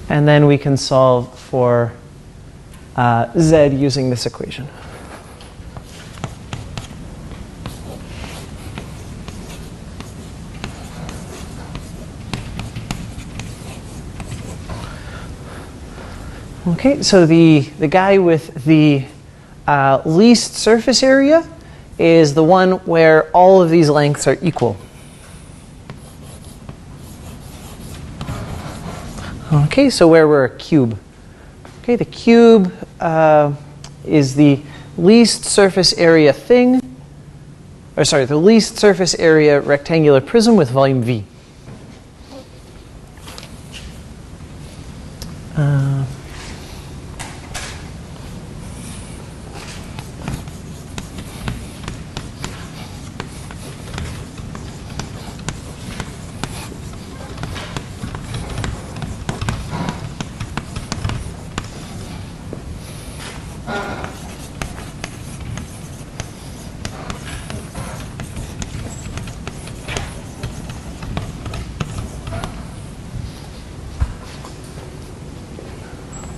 S1: And then we can solve for z using this equation. Okay, so the guy with the least surface area is the one where all of these lengths are equal. Okay, so where we're a cube. Okay, the cube is the least surface area thing, or sorry, the least surface area rectangular prism with volume V.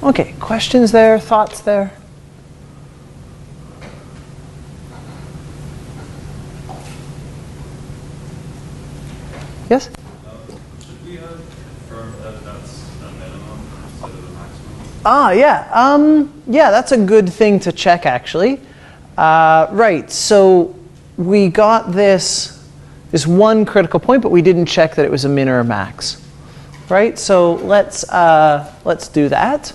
S1: Okay, questions there, thoughts there? Yes?
S4: Should we have confirmed that that's a minimum instead of a maximum?
S1: Ah, yeah. Yeah, that's a good thing to check, actually. Right, so we got this one critical point, but we didn't check that it was a min or a max. Right, so let's do that.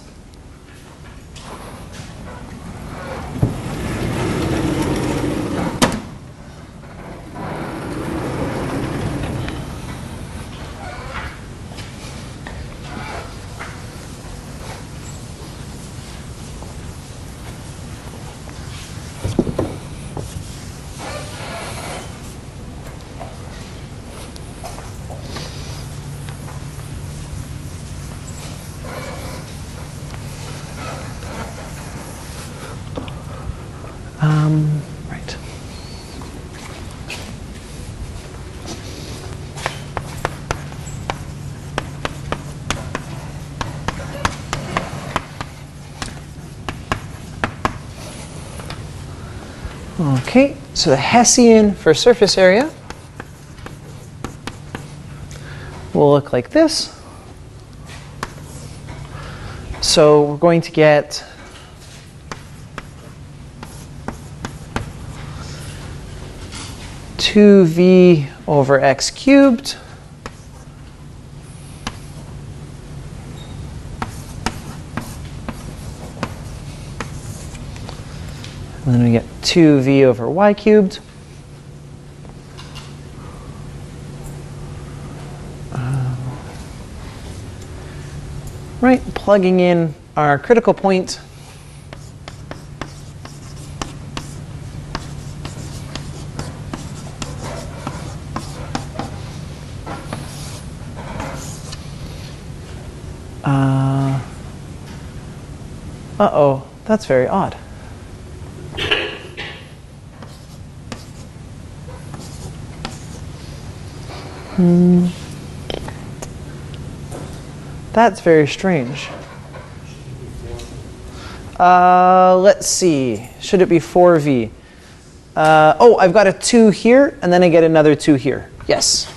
S1: Right. Okay, so the Hessian for surface area will look like this. So we're going to get two v over x cubed and then we get 2v over y cubed. Right, plugging in our critical point. Uh-oh, that's very odd. That's very strange. Let's see. Should it be 4v? Oh, I've got a 2 here, and then I get another 2 here. Yes.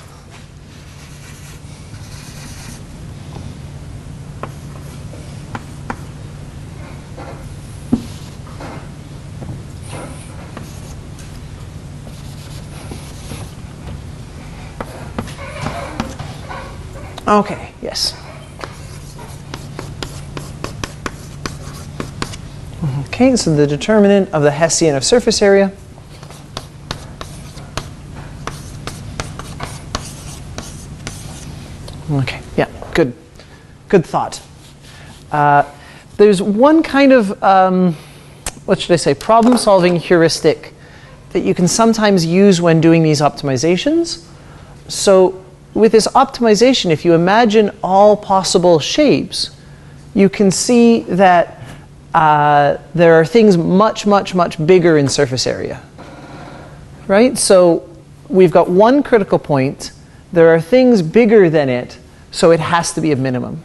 S1: Okay, yes. Okay, so the determinant of the Hessian of surface area. Okay, yeah, good thought. There's one kind of, what should I say, problem-solving heuristic that you can sometimes use when doing these optimizations. So with this optimization, if you imagine all possible shapes, you can see that there are things much, much, much bigger in surface area. Right? So we've got one critical point. There are things bigger than it, so it has to be a minimum.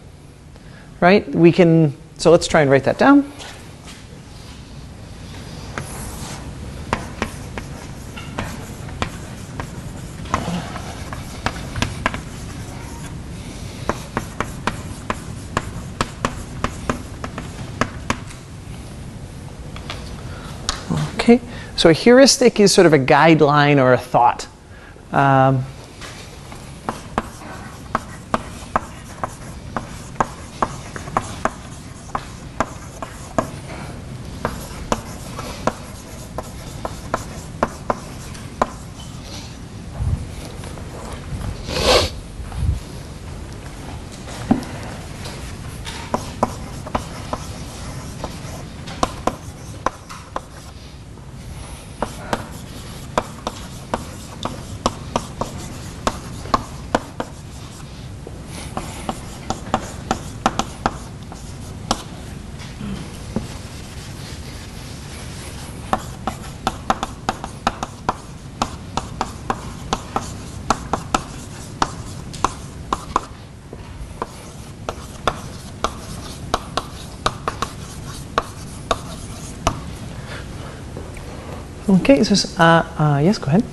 S1: Right? So let's try and write that down. Okay, so a heuristic is sort of a guideline or a thought. Okay, so yes, go ahead.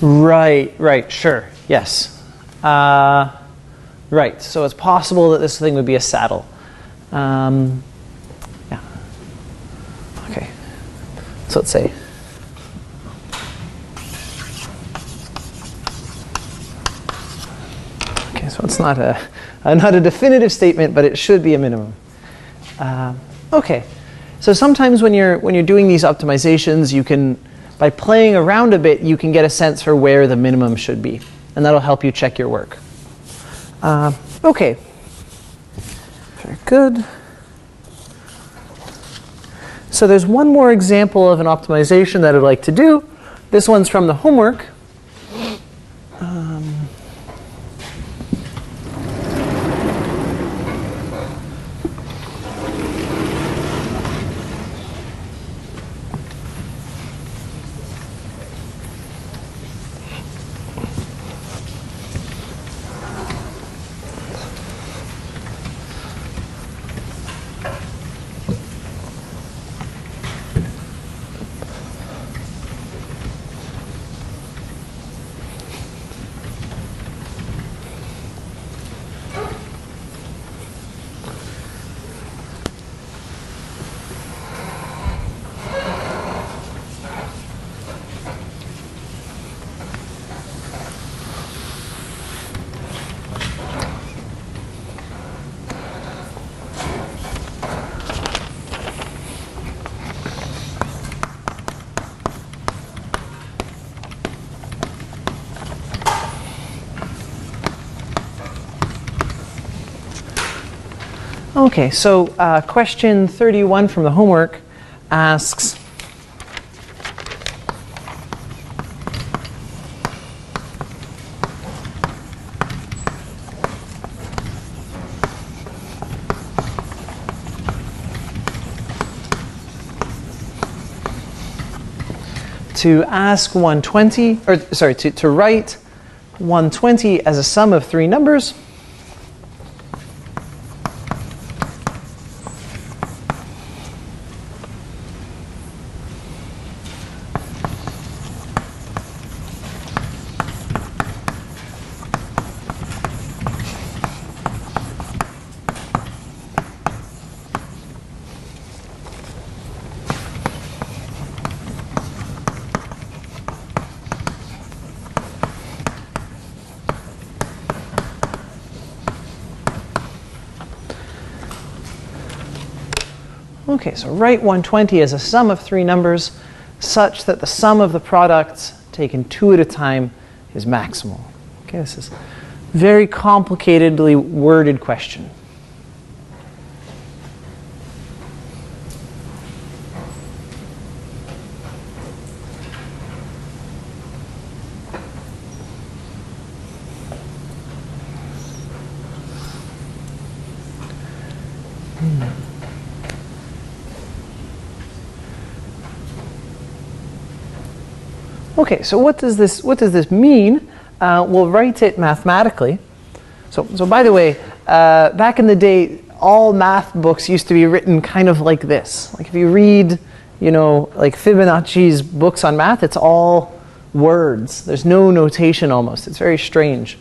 S1: Right, sure, yes. Right, so it's possible that this thing would be a saddle. Yeah. Okay, so let's say. Okay, so it's not a definitive statement, but it should be a minimum. Okay. So sometimes when you're doing these optimizations, you can, by playing around a bit, you can get a sense for where the minimum should be, and that'll help you check your work. Okay, very good. So there's one more example of an optimization that I'd like to do. This one's from the homework. Okay, so question 31 from the homework asks, to ask 120, or sorry, to write 120 as a sum of three numbers. Okay, so write 120 as a sum of three numbers such that the sum of the products taken two at a time is maximal. Okay, this is a very complicatedly worded question. Okay, so what does this mean? We'll write it mathematically. So by the way, back in the day, all math books used to be written kind of like this. Like if you read, like Fibonacci's books on math, it's all words. There's no notation almost. It's very strange.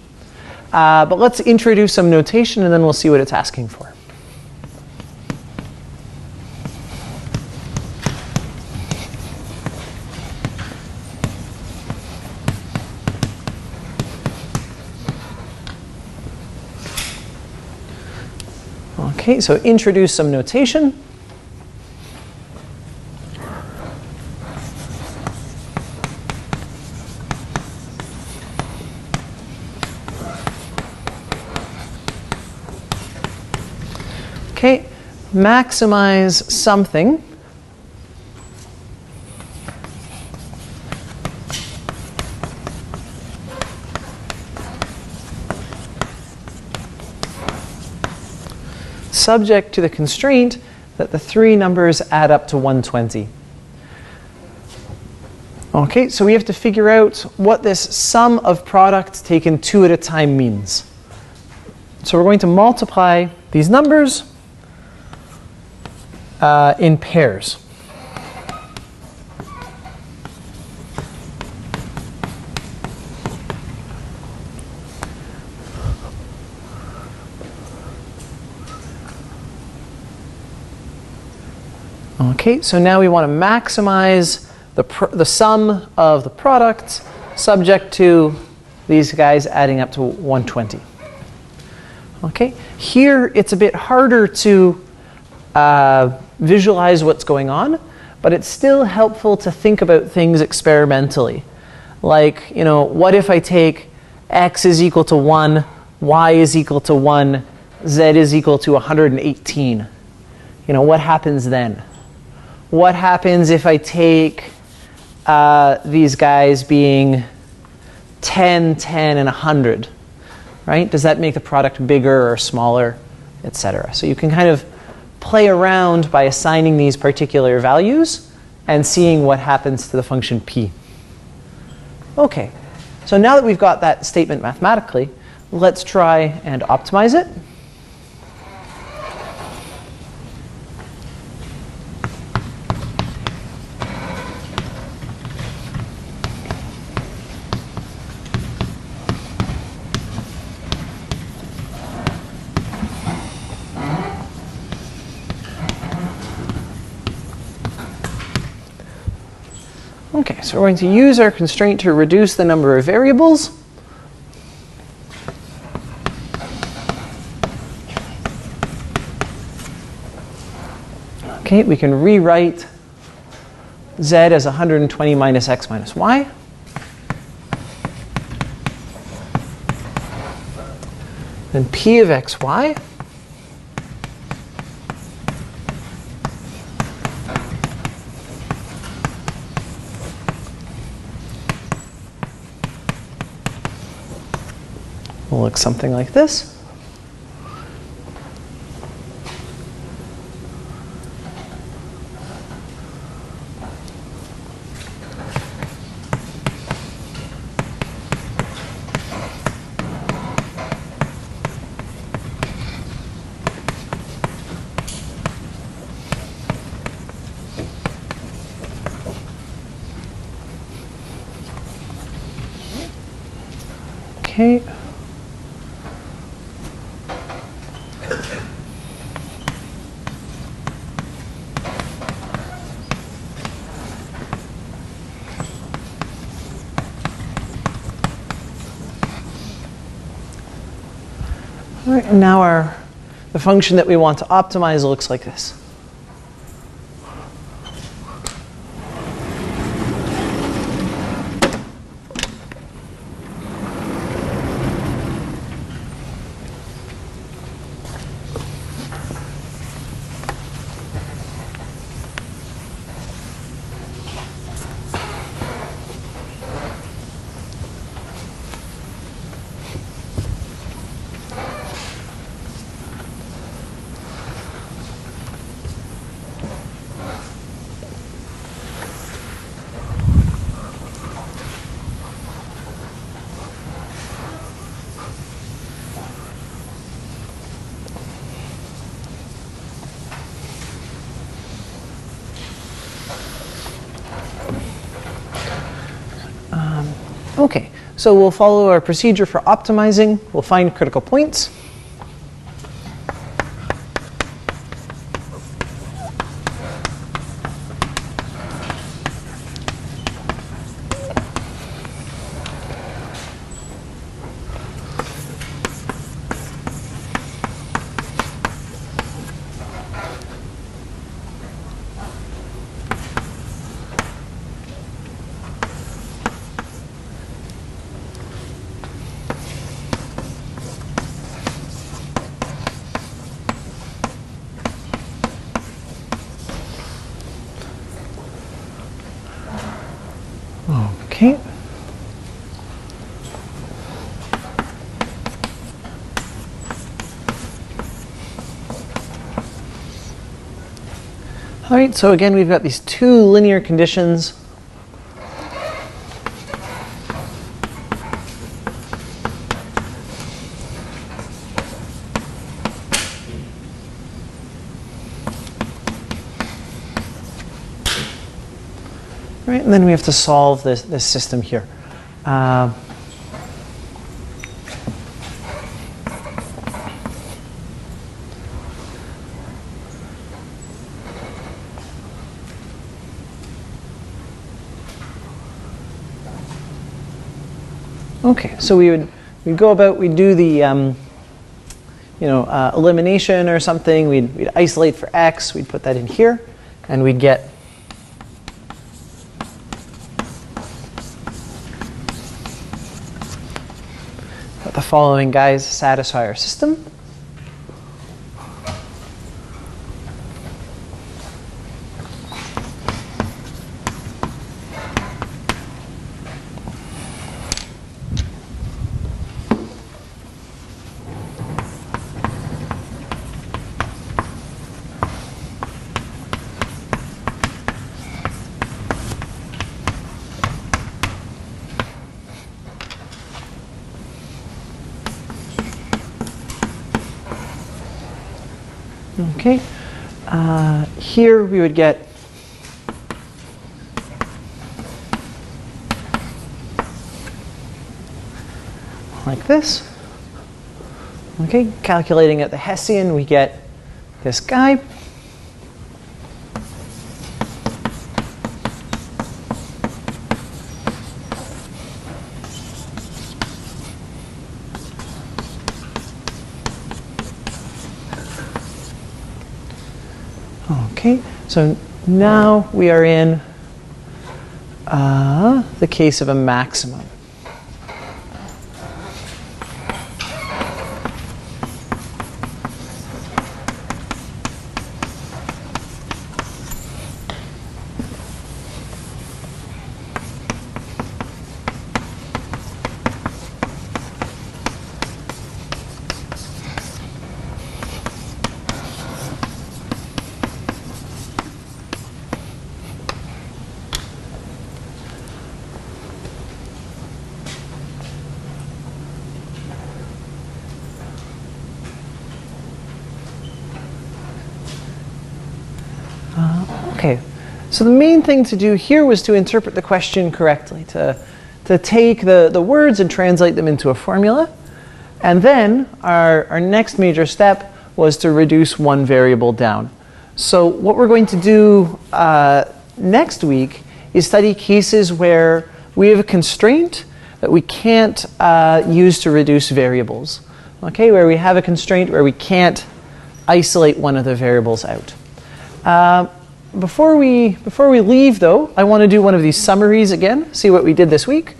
S1: But let's introduce some notation and then we'll see what it's asking for. Okay, so introduce some notation. Okay, maximize something. Subject to the constraint that the three numbers add up to 120. Okay, so we have to figure out what this sum of products taken two at a time means. So we're going to multiply these numbers in pairs. Okay, so now we want to maximize the sum of the products subject to these guys adding up to 120. Okay, here it's a bit harder to visualize what's going on, but it's still helpful to think about things experimentally. Like, what if I take x is equal to 1, y is equal to 1, z is equal to 118? What happens then? What happens if I take these guys being 10, 10, and 100? Right? Does that make the product bigger or smaller, etc.? So you can kind of play around by assigning these particular values and seeing what happens to the function p. Okay, so now that we've got that statement mathematically, let's try and optimize it. Okay, so we're going to use our constraint to reduce the number of variables. Okay, we can rewrite z as 120 minus x minus y. Then p of xy will look something like this. Okay. All right, and now the function that we want to optimize looks like this. Okay, so we'll follow our procedure for optimizing. We'll find critical points. Okay. All right, so again, we've got these two linear conditions. Right, and then we have to solve this system here. Okay, so we'd go about, we'd do the elimination or something. We'd isolate for x. We'd put that in here, and we'd get the following guys satisfy our system. Okay, here we would get like this. Okay, calculating at the Hessian, we get this guy. Okay, so now we are in the case of a maximum. Okay, so the main thing to do here was to interpret the question correctly, to take the words and translate them into a formula. And then our next major step was to reduce one variable down. So what we're going to do next week is study cases where we have a constraint that we can't use to reduce variables. Okay, where we have a constraint where we can't isolate one of the variables out. Before we leave, though, I want to do one of these summaries again, see what we did this week.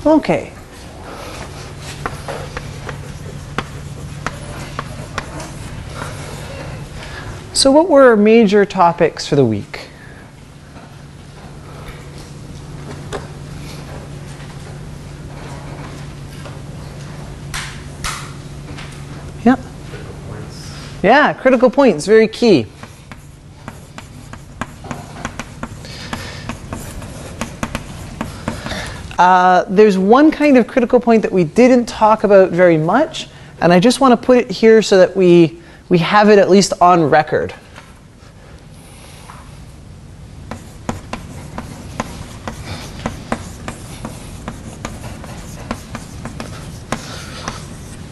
S1: Okay. So what were our major topics for the week? Yeah. Yeah, critical points, very key. There's one kind of critical point that we didn't talk about very much, and I just want to put it here so that we have it at least on record.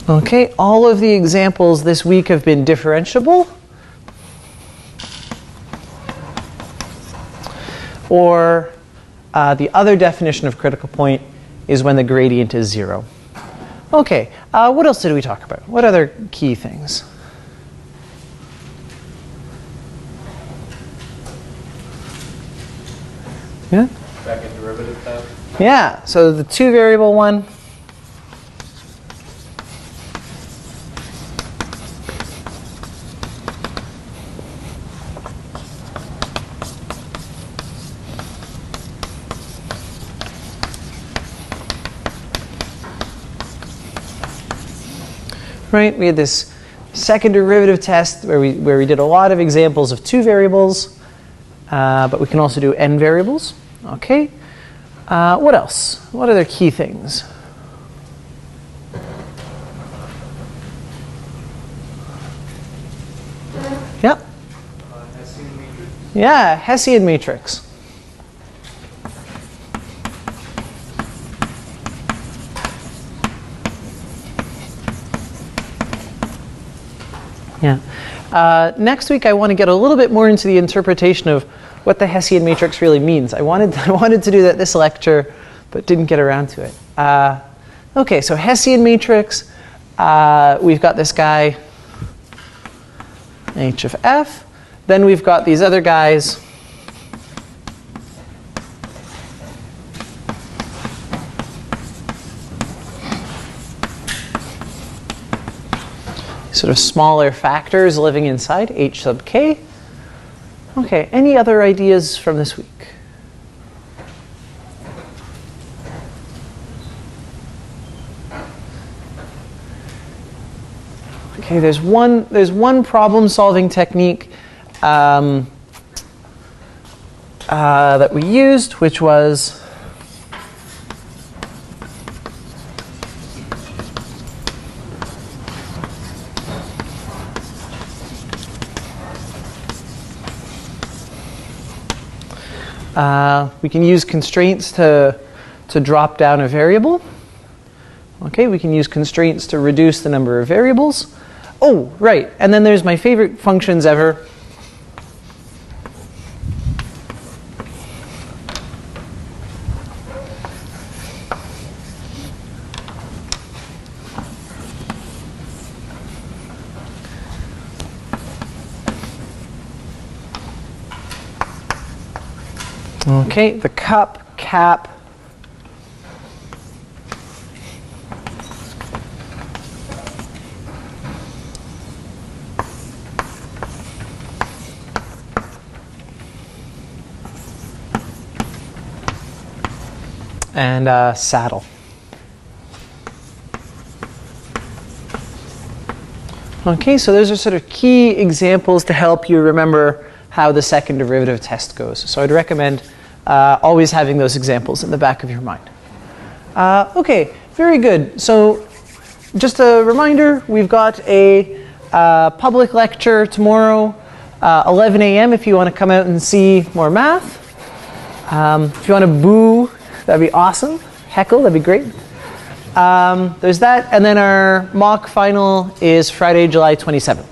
S1: Okay, all of the examples this week have been differentiable, or the other definition of critical point is when the gradient is 0. Okay, what else did we talk about? What other key things? Yeah?
S2: Second derivative test.
S1: Yeah, so the two variable one. Right, we had this second derivative test where we did a lot of examples of two variables, but we can also do n variables. Okay, what else? What other key things? Yep.
S3: Hessian matrix.
S1: Yeah, Hessian matrix. Yeah. Next week, I want to get a little bit more into the interpretation of what the Hessian matrix really means. I wanted to do that this lecture, but didn't get around to it. Okay, so Hessian matrix. We've got this guy, h of f. Then we've got these other guys. Sort of smaller factors living inside h sub k. Okay, any other ideas from this week? Okay, there's one problem-solving technique that we used, which was we can use constraints to drop down a variable. Okay, we can use constraints to reduce the number of variables. Oh, right. And then there's my favorite functions ever. Okay, the cup, cap. And saddle. Okay, so those are sort of key examples to help you remember how the second derivative test goes. So I'd recommend always having those examples in the back of your mind. Okay, very good. So just a reminder, we've got a public lecture tomorrow, 11 a.m. if you want to come out and see more math. If you want to boo, that'd be awesome. Heckle, that'd be great. There's that, and then our mock final is Friday, July 27th.